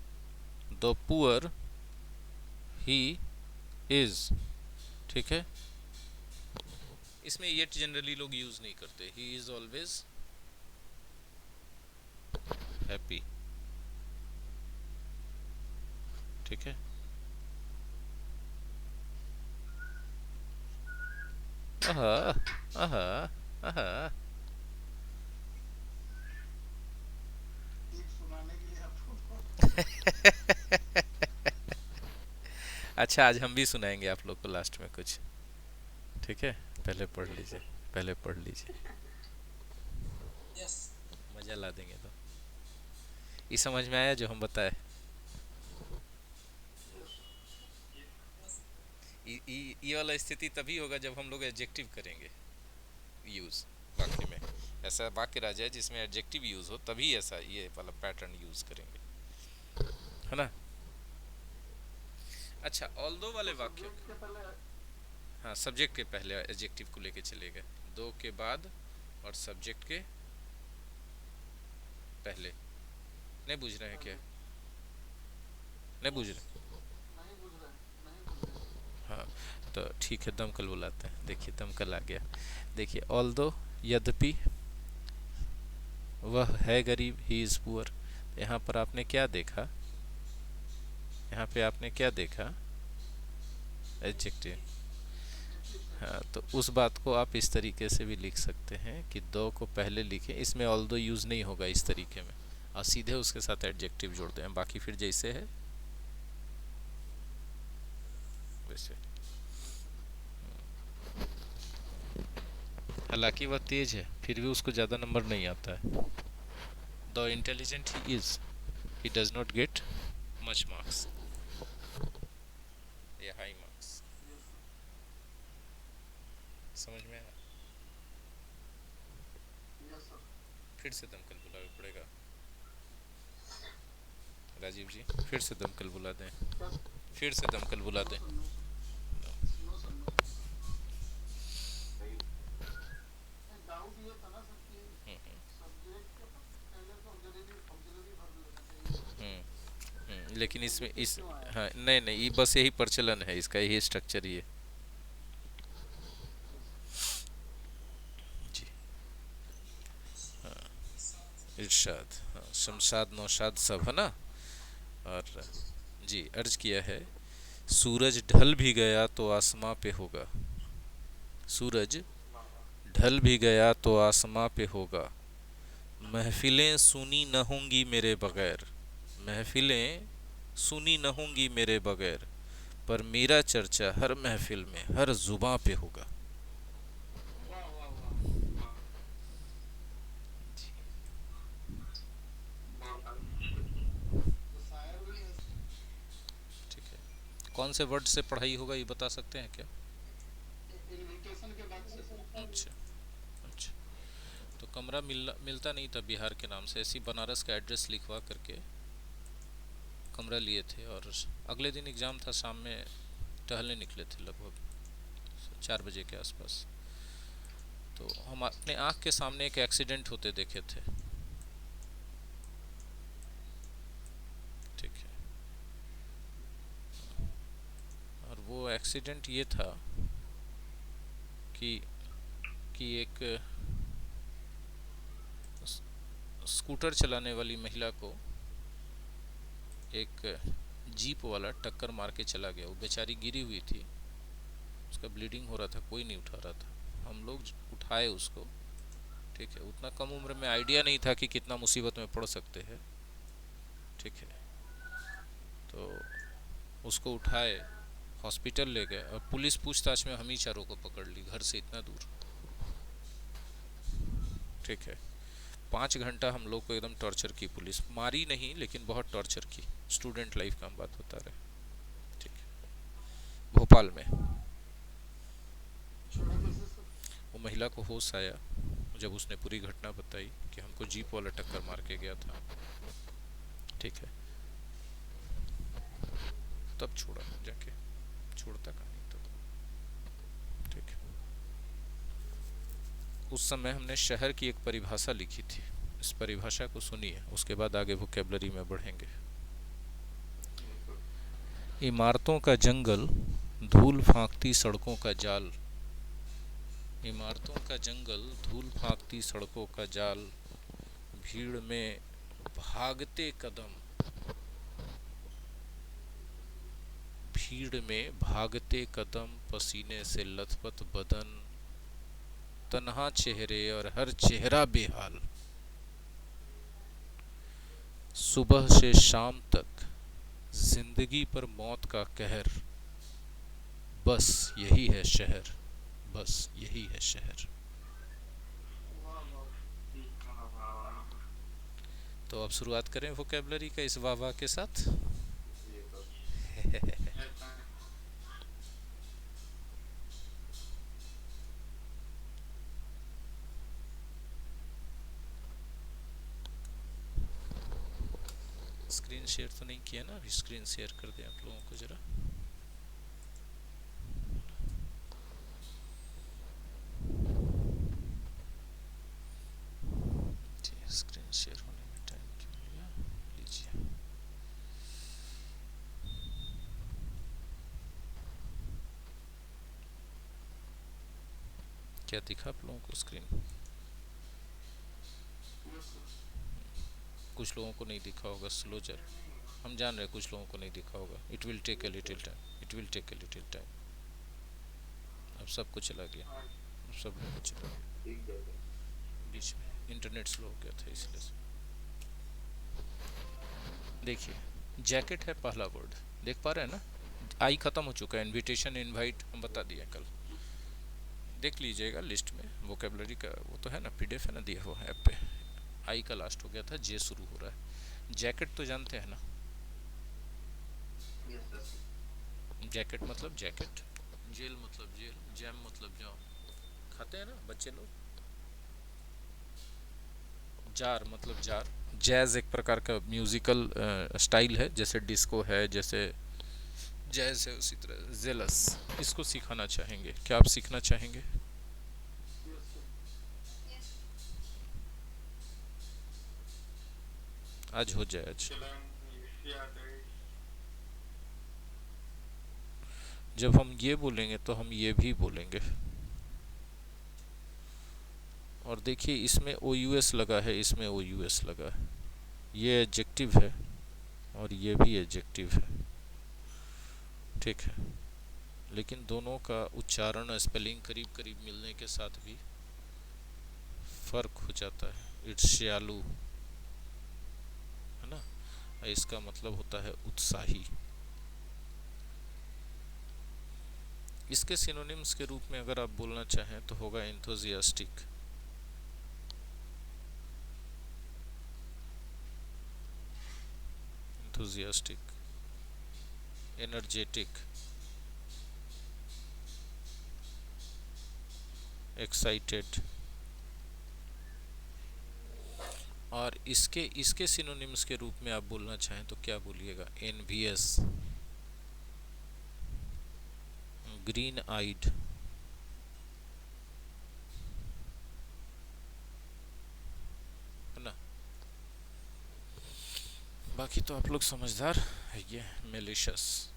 द पुअर ही इज, ठीक है। इसमें येट जनरली लोग यूज नहीं करते। ही इज ऑलवेज हैप्पी, ठीक है। आहा, आहा, आहा। एक सुनाने के लिए आपको अच्छा, आज हम भी सुनाएंगे आप लोग को लास्ट में कुछ, ठीक है। पहले पढ़ यस लीजिए, सर। पहले पढ़ लीजिए, यस। मजा ला देंगे। तो ये समझ में आया जो हम बताए? Yes sir. ये वाला स्थिति तभी होगा जब हम लोग एडजेक्टिव करेंगे यूज वाक्य में। ऐसा वाक्य रह जाए जिसमें एडजेक्टिव यूज हो, तभी ऐसा ये वाला पैटर्न यूज करेंगे, है ना। अच्छा, ऑल्दो वाले तो वाक्य, सब्जेक्ट के पहले। हाँ, सब्जेक्ट के पहले एडजेक्टिव को लेके चले गए, दो के बाद और सब्जेक्ट के पहले। नहीं बुझ रहे हैं क्या? नहीं बुझ रहे? नहीं बुझ रहे हैं, नहीं बुझ रहे हैं। हाँ, तो ठीक है, दमकल बुलाते हैं। देखिए दमकल आ गया। देखिए, ऑल्दो यद्यपि वह है गरीब, ही इज़ पुअर। यहाँ पर आपने क्या देखा? यहाँ पे आपने क्या देखा? एडजेक्टिव। Adjective sir. हाँ, तो उस बात को आप इस तरीके से भी लिख सकते हैं कि दो को पहले लिखें, इसमें ऑल्दो यूज़ नहीं होगा इस तरीके में, और सीधे उसके साथ एडजेक्टिव जोड़ दें। बाकी फिर जैसे है वैसे। हालांकि वह तेज है फिर भी उसको ज़्यादा नंबर नहीं आता है। The intelligent he is, he does not get much marks या हाई मार्क्स। Yes sir. समझ में आया? Yes sir. फिर से दमकल बुलाना पड़ेगा। राजीव जी, फिर से दमकल बुला दें, सर। फिर से दमकल बुला नो दें। Sir, no sir. No sir, no sir. Doubt ये था ना सर कि हम्म, सब्जेक्ट लेकिन इसमें फिर इस क्यों आया? हाँ नहीं नहीं, ये बस यही प्रचलन है इसका, यही स्ट्रक्चर ही है। जी। इरशाद, हाँ, शमशाद नौशाद सब है ना। और जी अर्ज किया है, सूरज ढल भी गया तो आसमां पे होगा। सूरज ढल भी गया तो आसमां पे होगा। महफिलें सुनी न होंगी मेरे बगैर। महफिलें सुनी न होंगी मेरे बगैर, पर मेरा चर्चा हर महफिल में हर जुबां पे होगा। वाह वाह वाह। तो शायर भी है। ठीक है, कौन से वर्ड से पढ़ाई होगा ये बता सकते हैं क्या? इनविटेशन के बाद से सर। अच्छा। अच्छा, तो कमरा मिलता नहीं था बिहार के नाम से, ऐसी बनारस का एड्रेस लिखवा करके कमरा लिए थे। और अगले दिन एग्ज़ाम था, शाम में टहलने निकले थे लगभग 4 बजे के आसपास। तो हम अपने आँख के सामने एक एक्सीडेंट होते देखे थे। ठीक है, और वो एक्सीडेंट ये था कि एक स्कूटर चलाने वाली महिला को एक जीप वाला टक्कर मार के चला गया। वो बेचारी गिरी हुई थी, उसका ब्लीडिंग हो रहा था, कोई नहीं उठा रहा था। हम लोग उठाए उसको। ठीक है, उतना कम उम्र में आइडिया नहीं था कि कितना मुसीबत में पड़ सकते हैं। ठीक है, तो उसको उठाए, हॉस्पिटल ले गए, और पुलिस पूछताछ में हम ही चारों को पकड़ ली, घर से इतना दूर। ठीक है, 5 घंटा हम लोग को एकदम टॉर्चर की पुलिस, मारी नहीं लेकिन बहुत टॉर्चर की। स्टूडेंट लाइफ का हम बात बता रहे हैं। ठीक है, भोपाल में। छोड़ा कैसे सर? वो महिला को होश आया जब उसने पूरी घटना बताई कि हमको जीप वाला टक्कर मार के गया था। ठीक है, तब छोड़ा जाके, छोड़ता कहाँ नहीं तब। ठीक है, उस समय हमने शहर की एक परिभाषा लिखी थी। इस परिभाषा को सुनिए, उसके बाद आगे वोकैबुलरी में बढ़ेंगे। इमारतों का जंगल, धूल फांकती सड़कों का जाल। इमारतों का जंगल, धूल फांकती सड़कों का जाल। भीड़ में भागते कदम, भीड़ में भागते कदम, पसीने से लथपथ बदन, तन्हा चेहरे और हर चेहरा बेहाल। सुबह से शाम तक जिंदगी पर मौत का कहर, बस यही है शहर, बस यही है शहर। वाह वाह। तो अब शुरुआत करें वोकैबुलरी का इस वाह वाह के साथ। स्क्रीन शेयर तो नहीं किया ना? अभी स्क्रीन शेयर कर दें आप लोगों को जरा। स्क्रीन शेयर होने में टाइम क्यों लिया? लीजिए। क्या दिखा आप लोगों को स्क्रीन? कुछ लोगों को नहीं दिखा होगा, स्लो चल, हम जान रहे हैं कुछ लोगों को नहीं दिखा होगा। It will take a little time, it will take a little time. अब सबको चला गया, अब सब लोगों को चला गया, बीच में इंटरनेट स्लो हो गया था इसलिए से। देखिए, जैकेट है पहला वर्ड, देख पा रहे हैं ना? आई खत्म हो चुका है, इनविटेशन इनवाइट हम बता दिए कल, देख लीजिएगा लिस्ट में वोकेबलरी का, वो तो है ना, पीडीएफ है ना दिया हुआ ऐप पे। आई का लास्ट हो गया था, जे शुरू हो रहा है। जैकेट तो जानते हैं ना? जैकेट मतलब जैकेट, जेल मतलब जेल, जैम मतलब जाम, खाते हैं ना बच्चे लोग। जार मतलब जार। जैज एक प्रकार का म्यूजिकल स्टाइल है, जैसे डिस्को है, जैसे जैज है, उसी तरह जेलस। इसको सिखाना चाहेंगे क्या? आप सीखना चाहेंगे? Yes sir. आज हो जाए आज। चलन, याद है। जब हम ये बोलेंगे तो हम ये भी बोलेंगे। और देखिए इसमें ओ यू एस लगा है, इसमें ओ यू एस लगा है, ये एडजेक्टिव है और ये भी एडजेक्टिव है, ठीक है। लेकिन दोनों का उच्चारण स्पेलिंग करीब करीब मिलने के साथ भी फर्क हो जाता है। ईर्ष्यालु है ना, इसका मतलब होता है उत्साही। इसके सिनोनिम्स के रूप में अगर आप बोलना चाहें तो होगा एंथुजियास्टिक, एंथुजियास्टिक, एनर्जेटिक, एक्साइटेड। और इसके इसके सिनोनिम्स के रूप में आप बोलना चाहें तो क्या बोलिएगा? एनवियस, ग्रीन आइड, है ना। बाकी तो आप लोग समझदार है। ये मेलिशियस,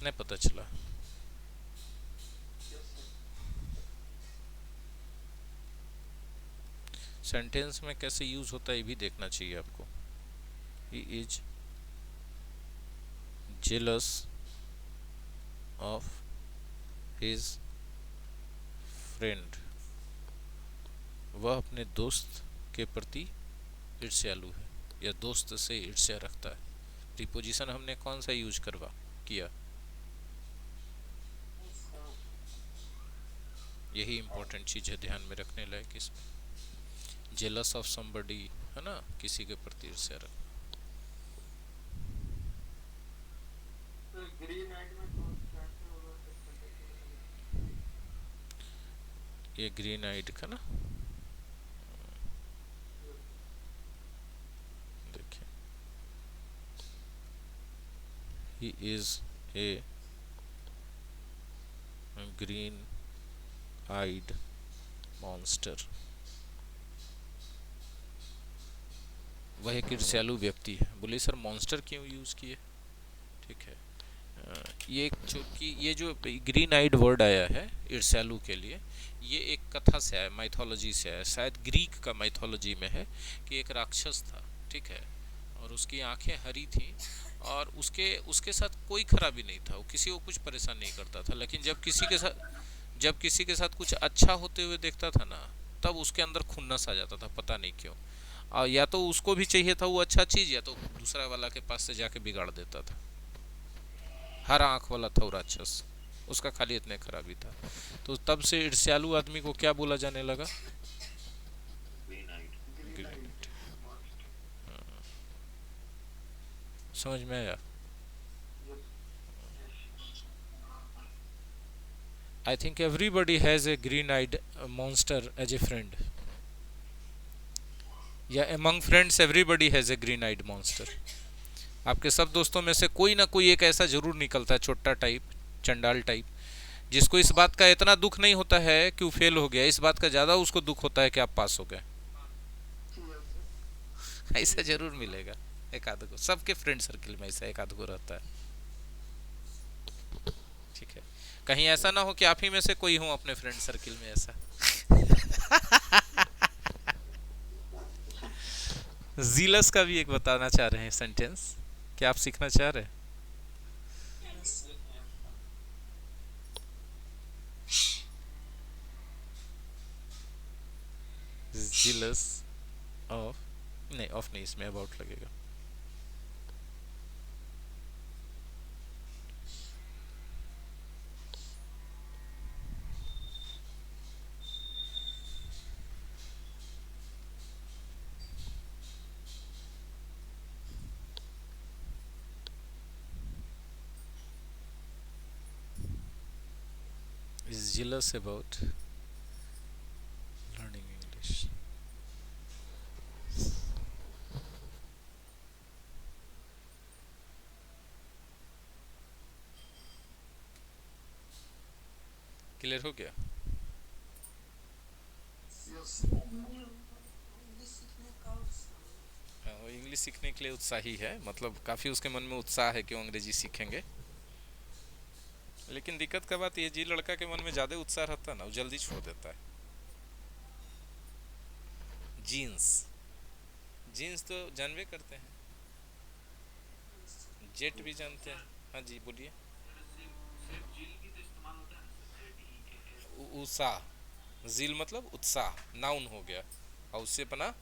नहीं पता चला। सेंटेंस में कैसे यूज होता है ये भी देखना चाहिए आपको। He is jealous of his friend, वह अपने दोस्त के प्रति ईर्ष्यालु है या दोस्त से ईर्ष्या रखता है। प्रीपोजिशन हमने कौन सा यूज करवा किया? यही इंपॉर्टेंट चीज है ध्यान में रखने लायक इसमें। जेलस ऑफ समबडी है ना, किसी के प्रति ईर्ष्या रख। तो ग्रीन आइट में तो कैसे होगा ये ग्रीन आइड का ना, देखिए he is a green eyed monster, वह एक ईर्ष्यालु व्यक्ति है। बोले सर मॉन्स्टर क्यों यूज किए? ठीक है, ये चूंकि ये जो ग्रीन आइड वर्ड आया है ईर्ष्यालु के लिए, ये एक कथा से आया, माइथोलॉजी से आया, शायद ग्रीक का माइथोलॉजी में है कि एक राक्षस था, ठीक है, और उसकी आंखें हरी थी और उसके उसके साथ कोई खराबी नहीं था, वो किसी को कुछ परेशान नहीं करता था। लेकिन जब किसी के साथ कुछ अच्छा होते हुए देखता था ना, तब उसके अंदर खुन्नस आ जाता था, पता नहीं क्यों। और या तो उसको भी चाहिए था वो अच्छा चीज, या तो दूसरा वाला के पास से जाके बिगाड़ देता था। हर आंख वाला था वो राक्षस, उसका खाली इतने खराबी था। तो तब से ईर्ष्यालु आदमी को क्या बोला जाने लगा? Green eyed monster. समझ में आया? Yes. I think everybody has a green eyed monster as a friend, या among friends everybody has a green eyed monster. आपके सब दोस्तों में से कोई ना कोई एक ऐसा जरूर निकलता है, छोटा टाइप, चंडाल टाइप, जिसको इस बात का इतना दुख नहीं होता है कि वो फेल हो गया, इस बात का ज्यादा उसको दुख होता है कि आप पास हो गए। ऐसा जरूर मिलेगा एक आध को, सबके फ्रेंड सर्किल में ऐसा एक आध को रहता है, ठीक है। कहीं ऐसा ना हो कि आप ही में से कोई हो अपने फ्रेंड सर्किल में ऐसा। जीलस का भी एक बताना चाह रहे हैं सेंटेंस, क्या आप सीखना चाह रहे हैं? जीलस ऑफ, नहीं ऑफ नहीं, इसमें अबाउट लगेगा। Is jealous about learning English. Clear हो गया? इंग्लिश सीखने का उत्साह है। हाँ, वो इंग्लिश सीखने के लिए उत्साही है, मतलब काफ़ी उसके मन में उत्साह है कि वो अंग्रेजी सीखेंगे। लेकिन दिक्कत का बात ये, जी लड़का के मन में ज़्यादा उत्साह रहता है ना, वो जल्दी छोड़ देता है। जीन्स, जीन्स तो जानवे करते हैं, जेट भी जानते हैं। हाँ जी बोलिए। उत्साह, जील मतलब उत्साह, नाउन हो गया, और उससे बना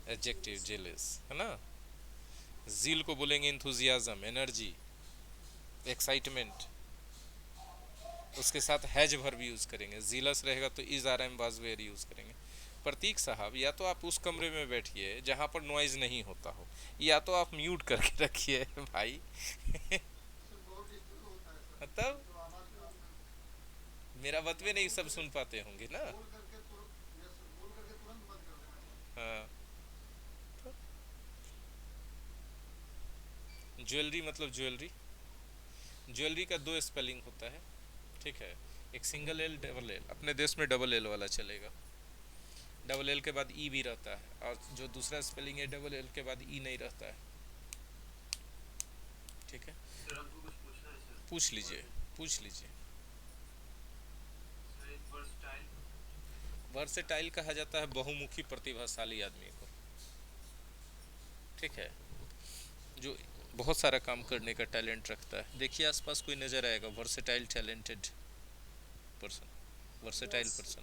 एडजेक्टिव जेलस, है ना। जील को बोलेंगे इंथुजियाज्म, एनर्जी, एक्साइटमेंट। उसके साथ हैज वर्ब यूज करेंगे, जीलस रहेगा तो is are am was were use करेंगे। प्रतीक साहब, या तो आप उस कमरे में बैठिए जहां पर नॉइज नहीं होता हो, या तो आप म्यूट करके रखिए भाई। सर बहुत डिस्टर्ब होता है सर, मतलब जो आवाज़ जो आपने मेरा बतवे नहीं सब सुन पाते होंगे ना। बोल करके तुरंत, यस सर, बोल करके तुरंत बंद कर देना सर। हाँ। ज्वेलरी मतलब ज्वेलरी, ज्वेलरी का दो स्पेलिंग होता है, ठीक है। एक सिंगल एल डबल एल, अपने देश में डबल एल वाला चलेगा, डबल एल के बाद ई भी रहता है, और जो दूसरा स्पेलिंग है डबल एल के बाद ई नहीं रहता है, ठीक है। सर हमको कुछ पूछना है सर। पूछ लीजिए, पूछ लीजिए। सर एक वर्सटाइल। वर्सेटाइल कहा जाता है बहुमुखी प्रतिभाशाली आदमी को, ठीक है, जो बहुत सारा काम करने का टैलेंट रखता है। देखिए आसपास कोई नजर आएगा versatile talented person, versatile Yes. Person.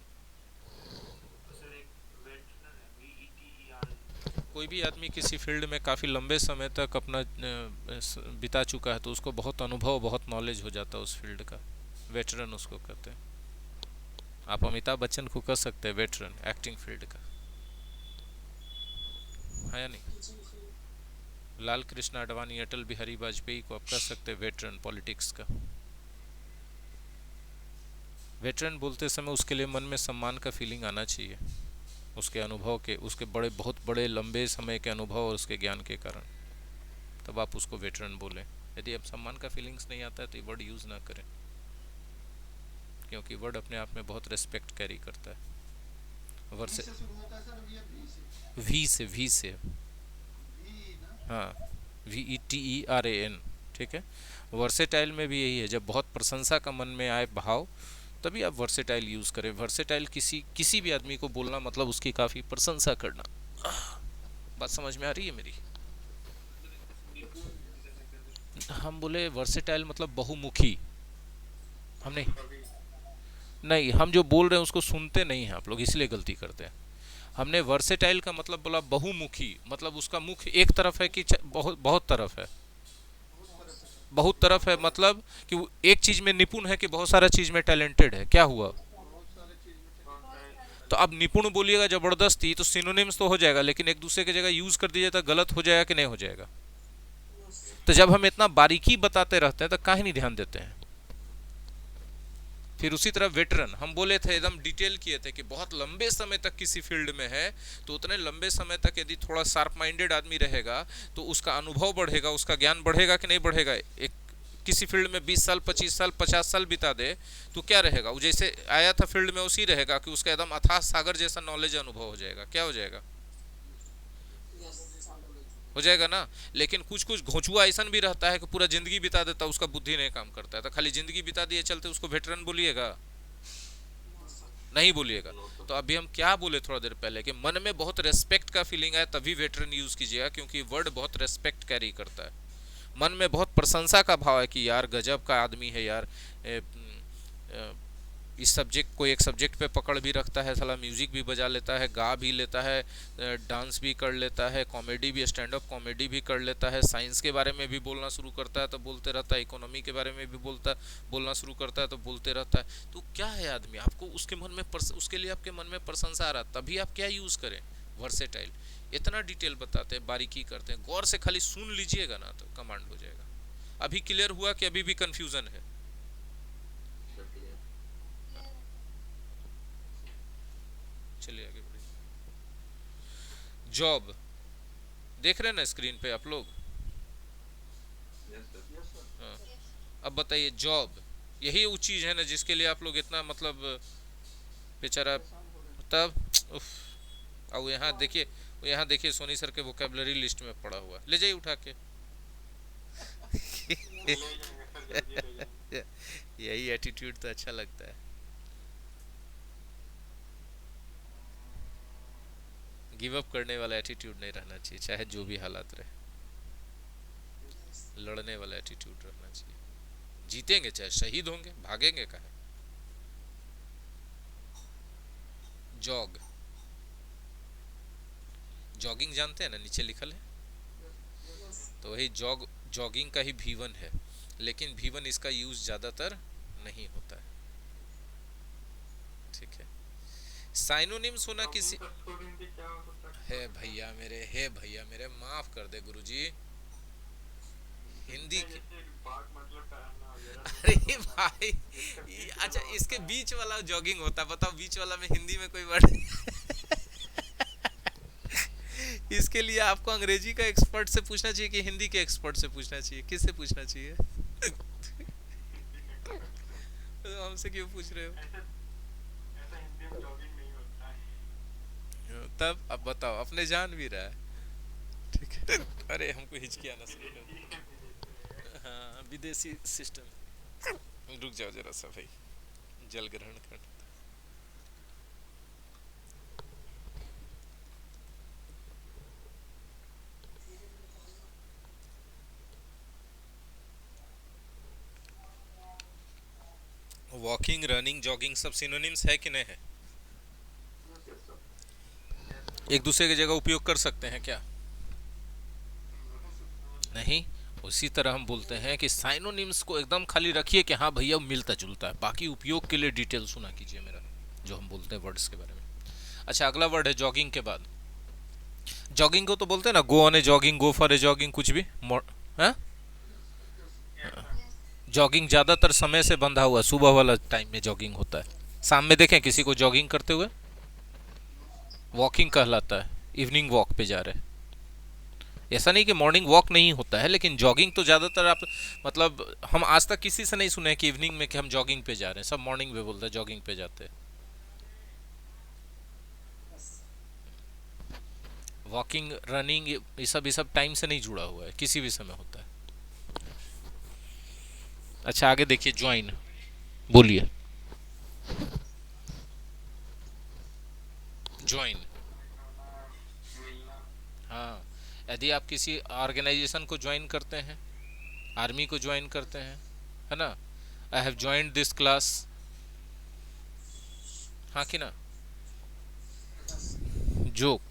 Sir एक वेटरन है, VETER। कोई भी आदमी किसी फील्ड में काफ़ी लंबे समय तक अपना बिता चुका है तो उसको बहुत अनुभव, बहुत नॉलेज हो जाता है उस फील्ड का, वेटरन उसको कहते हैं। आप अमिताभ बच्चन को कह सकते हैं वेटरन एक्टिंग फील्ड का, है या नहीं। जी जी। लाल कृष्ण आडवाणी, अटल बिहारी वाजपेयी को आप कह सकते हैं वेटरन पॉलिटिक्स का। वेटरन बोलते समय उसके लिए मन में सम्मान का फीलिंग आना चाहिए, उसके अनुभव के, उसके बड़े, बहुत बड़े लंबे समय के अनुभव और उसके ज्ञान के कारण, तब आप उसको वेटरन बोलें। यदि आप सम्मान का फीलिंग्स नहीं आता है तो ये वर्ड यूज़ ना करें, क्योंकि वर्ड अपने आप में बहुत रिस्पेक्ट कैरी करता है। वी वर्से से शुरू होता है सर, अभी वी से, वी से, वी ना। हाँ, VETERAN, ठीक है। वर्सेटाइल में भी यही है, जब बहुत प्रशंसा का मन में आए भाव, तभी आप वर्सेटाइल यूज़ करें। वर्सेटाइल किसी भी आदमी को बोलना मतलब उसकी काफ़ी प्रशंसा करना। बात समझ में आ रही है मेरी। हम बोले वर्सेटाइल मतलब बहुमुखी, हम नहीं, हम जो बोल रहे हैं उसको सुनते नहीं हैं आप लोग, इसलिए गलती करते हैं। हमने वर्सेटाइल का मतलब बोला बहुमुखी, मतलब उसका मुख एक तरफ है कि बहुत बहुत तरफ है। बहुत तरफ है मतलब कि वो एक चीज में निपुण है कि बहुत सारा चीज में टैलेंटेड है, क्या हुआ। बहुत सारे चीज में टैलेंट। तो अब निपुण बोलिएगा जबरदस्ती तो सिनोनिम्स तो हो जाएगा, लेकिन एक दूसरे की जगह यूज कर दीजिए तो गलत हो जाएगा कि नहीं हो जाएगा। Yes. तो जब हम इतना बारीकी बताते रहते हैं तो काहे नहीं ध्यान देते हैं। फिर उसी तरह वेटरन हम बोले थे, एकदम डिटेल किए थे कि बहुत लंबे समय तक किसी फील्ड में है, तो उतने लंबे समय तक यदि थोड़ा शार्प माइंडेड आदमी रहेगा तो उसका अनुभव बढ़ेगा, उसका ज्ञान बढ़ेगा कि नहीं बढ़ेगा। एक किसी फील्ड में 20 साल 25 साल 50 साल बिता दे तो क्या रहेगा, वो जैसे आया था फील्ड में उसी रहेगा कि उसका एकदम अथाह सागर जैसा नॉलेज अनुभव हो जाएगा। क्या हो जाएगा, Yes. हो जाएगा ना। लेकिन कुछ कुछ घोंचुआ ऐसा भी रहता है कि पूरा जिंदगी बिता देता, उसका बुद्धि नहीं काम करता है, तो खाली जिंदगी बिता दिए चलते उसको वेटरन बोलिएगा, No, sir. नहीं बोलिएगा। तो अभी हम क्या बोले थोड़ा देर पहले कि मन में बहुत रेस्पेक्ट का फीलिंग आए तभी वेटरन यूज कीजिएगा, क्योंकि वर्ड बहुत रेस्पेक्ट कैरी करता है। मन में बहुत प्रशंसा का भाव है कि यार गजब का आदमी है यार, इस सब्जेक्ट को एक सब्जेक्ट पे पकड़ भी रखता है, साला म्यूजिक भी बजा लेता है, गा भी लेता है, डांस भी कर लेता है, कॉमेडी भी, स्टैंड अप कॉमेडी भी कर लेता है, साइंस के बारे में भी बोलना शुरू करता है तो बोलते रहता है, इकोनॉमी के बारे में भी बोलना शुरू करता है तो बोलते रहता है। तो क्या है आदमी, आपको उसके मन में उसके लिए आपके मन में प्रशंसा आ रहा, तभी आप क्या यूज़ करें, वर्सेटाइल। इतना डिटेल बताते हैं, बारीकी करते हैं, गौर से खाली सुन लीजिएगा ना तो कमांड हो जाएगा। अभी क्लियर हुआ कि अभी भी कंफ्यूजन है। चलिए आगे बढ़िए। जॉब देख रहे हैं ना स्क्रीन पे आप लोग। हाँ, अब बताइए जॉब, यही वो चीज है ना जिसके लिए आप लोग इतना मतलब बेचारा परेशान हो रहे तब उफ। और यहाँ देखिए, यहाँ देखिए सोनी सर के वोकेबलरी लिस्ट में पड़ा हुआ, ले जाइए उठा के। ले जाएंगे सर, जल्दी ले जाएंगे। यही एटीट्यूड तो अच्छा लगता है। गिव अप करने वाला एटीट्यूड नहीं रहना चाहिए, चाहे जो भी हालात रहे। लड़ने वाला एटीट्यूड रहना चाहिए। जीतेंगे चाहे शहीद होंगे, भागेंगे कहाँ। जॉग, जॉगिंग जानते हैं ना, नीचे लिखल है, तो वही जॉग, जॉगिंग का ही V1 है, लेकिन V1 इसका यूज ज्यादातर नहीं होता है। ठीक है, साइनोनिम्स होना किसी जॉगिंग का फुल हिंदी क्या हो सकता है? है भैया मेरे, है भैया मेरे, माफ कर दे गुरुजी, हिंदी की। जैसे बात मतलब करना वगैरह नहीं अरे होता है। भाई, इसका बीच अच्छा वाला इसके होता है। बीच वाला जॉगिंग होता है, बताओ बीच वाला में हिंदी में कोई वर्ड। इसके लिए आपको अंग्रेजी का एक्सपर्ट से पूछना चाहिए कि हिंदी के एक्सपर्ट से पूछना चाहिए, किससे पूछना चाहिए। तो हमसे क्यों पूछ रहे हो। ऐसा ऐसा हिंदी में जॉगिंग नहीं होता है। तब अब बताओ, अपने जान भी रहा है। ठीक है, अरे हमको हिचकी आना शुरू कर। हाँ, विदेशी सिस्टम। रुक जाओ जरा सा भाई, जल ग्रहण कर। वॉकिंग, रनिंग, जॉगिंग सब सिनोनिम्स है कि नहीं है। एक दूसरे की जगह उपयोग कर सकते हैं क्या, नहीं। उसी तरह हम बोलते हैं कि साइनोनिम्स को एकदम खाली रखिए कि हाँ भैया मिलता जुलता है, बाकी उपयोग के लिए डिटेल सुना कीजिए मेरा, जो हम बोलते हैं वर्ड्स के बारे में। अच्छा, अगला वर्ड है जॉगिंग के बाद। जॉगिंग को तो बोलते हैं ना, go on A jogging, go for a jogging, कुछ भी। हाँ, जॉगिंग ज्यादातर समय से बंधा हुआ, सुबह वाला टाइम में जॉगिंग होता है। शाम में देखें किसी को जॉगिंग करते हुए, वॉकिंग कहलाता है, इवनिंग वॉक पे जा रहे हैं। ऐसा नहीं कि मॉर्निंग वॉक नहीं होता है, लेकिन जॉगिंग तो ज़्यादातर आप, मतलब हम आज तक किसी से नहीं सुने हैं कि इवनिंग में कि हम जॉगिंग पे जा रहे हैं, सब मॉर्निंग में बोलते हैं जॉगिंग पे जाते हैं। वॉकिंग, रनिंग, ये सब टाइम से नहीं जुड़ा हुआ है, किसी भी समय होता है। अच्छा आगे देखिए, ज्वाइन, बोलिए ज्वाइन। मिलना। हाँ, यदि आप किसी ऑर्गेनाइजेशन को ज्वाइन करते हैं, आर्मी को ज्वाइन करते हैं, है ना, I have joined this class, हाँ कि ना। जोक,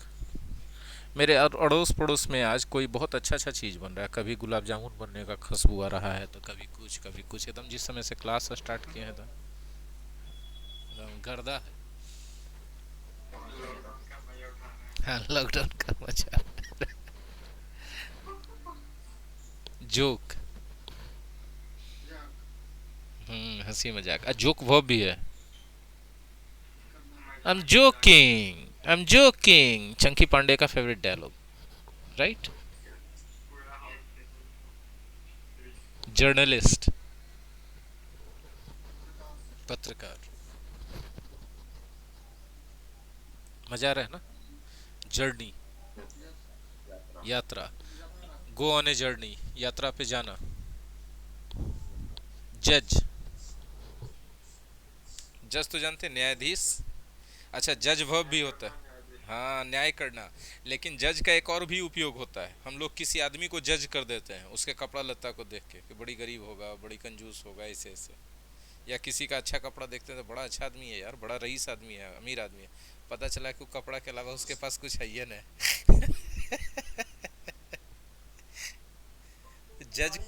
मेरे अड़ोस पड़ोस में आज कोई बहुत अच्छा अच्छा चीज़ बन रहा है, कभी गुलाब जामुन बनने का खुशबू आ रहा है, तो कभी कुछ एकदम जिस समय से क्लास स्टार्ट किए हैं तो एकदम गर्दा है। लॉकडाउन का मजा उठा रहे हाँ, लॉकडाउन का मजा। जोक, हंसी मजाक, जोक वर्ब भी है। I am joking, Chunky Pandey का फेवरेट डायलॉग, राइट। पूरा हाउस जर्नलिस्ट, पत्रकार, मजा आ रहा है ना। जर्नी, यात्रा, गो ऑन ए जर्नी, यात्रा पे जाना। जज, जज तो जानते हैं, न्यायाधीश। अच्छा, जज वर्ब भी होता है, हाँ, न्याय करना। लेकिन जज का एक और भी उपयोग होता है, हम लोग किसी आदमी को जज कर देते हैं उसके कपड़ा लत्ता को देख के कि बड़ी गरीब होगा, बड़ी कंजूस होगा, ऐसे ऐसे। या किसी का अच्छा कपड़ा देखते हैं तो बड़ा अच्छा आदमी है यार, बड़ा रईस आदमी है, अमीर आदमी है, पता चला कि कपड़ा के अलावा उसके पास कुछ है ही नहीं। जज,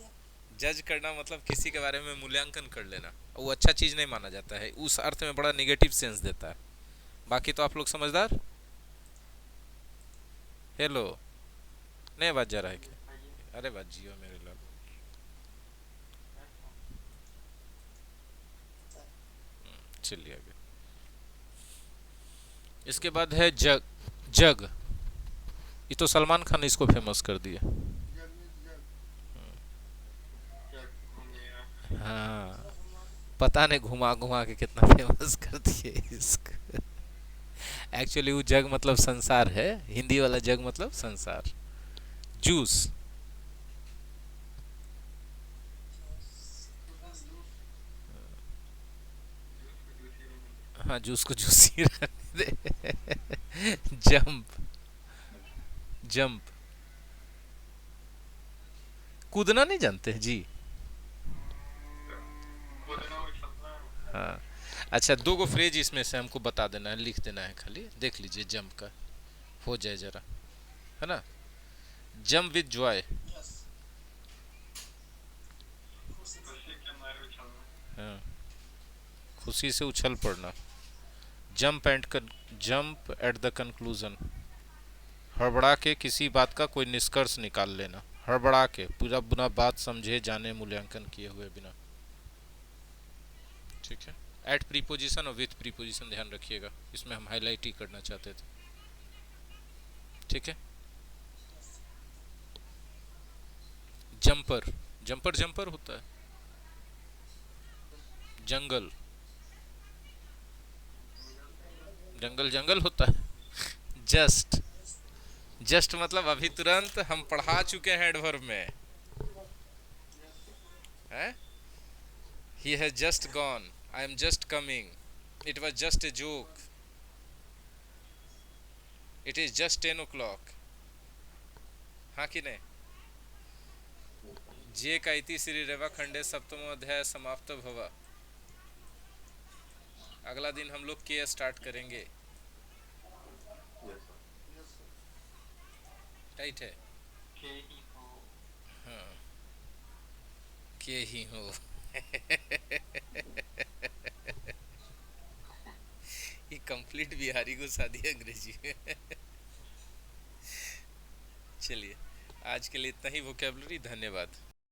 जज करना मतलब किसी के बारे में मूल्यांकन कर लेना, वो अच्छा चीज नहीं माना जाता है, उस अर्थ में बड़ा नेगेटिव सेंस देता है। बाकी तो आप लोग समझदार। हेलो, नहीं आवाज जा रहा है क्या, अरे बात जियो मेरे लाल। चलिए आगे। इसके बाद है जग, जग, ये तो सलमान खान ने इसको फेमस कर दिया। हाँ, पता नहीं घुमा घुमा के कितना फेमस कर दिए इसको। एक्चुअली वो जग मतलब संसार है, हिंदी वाला जग मतलब संसार। जूस। हाँ, जूस को जूसी रहने दे। जंप। जंप। कूदना नहीं जानते हैं जी? कूदना उछलना। हाँ। अच्छा, दो गो फ्रेज इसमें से हमको बता देना है, लिख देना है, खाली देख लीजिए जंप का हो जाए जरा, है ना? Jump with Joy. यस। खुशी से। खुशी के मारे उछलना। हाँ, खुशी से उछल पड़ना। Jump and jump at the conclusion. हड़बड़ा के किसी बात का कोई निष्कर्ष निकाल लेना। हड़बड़ा के पूरा बुरा बात समझे जाने मूल्यांकन किए हुए बिना। ठीक है। एट प्रीपोजिशन और विथ प्रीपोजिशन ध्यान रखिएगा, इसमें हम हाईलाइट ही करना चाहते थे। ठीक है। जंपर। जंपर जंपर होता है। जंगल। जंगल जंगल होता है। जस्ट। जस्ट मतलब अभी तुरंत हम पढ़ा चुके हैं एडवर्ब में, है? He has just gone, I am just coming, it was just a joke, it is just 10 o'clock। हाँ कि नहीं? जे का इति श्री रेवा खंडे सप्तमो अध्याय समाप्त भवा। अगला दिन हम लोग के स्टार्ट करेंगे। राइट है? के ही हो। हाँ, के ही हो। ये कंप्लीट बिहारी को शादी अंग्रेजी में। चलिए, आज के लिए इतना ही वोकेबलरी। धन्यवाद।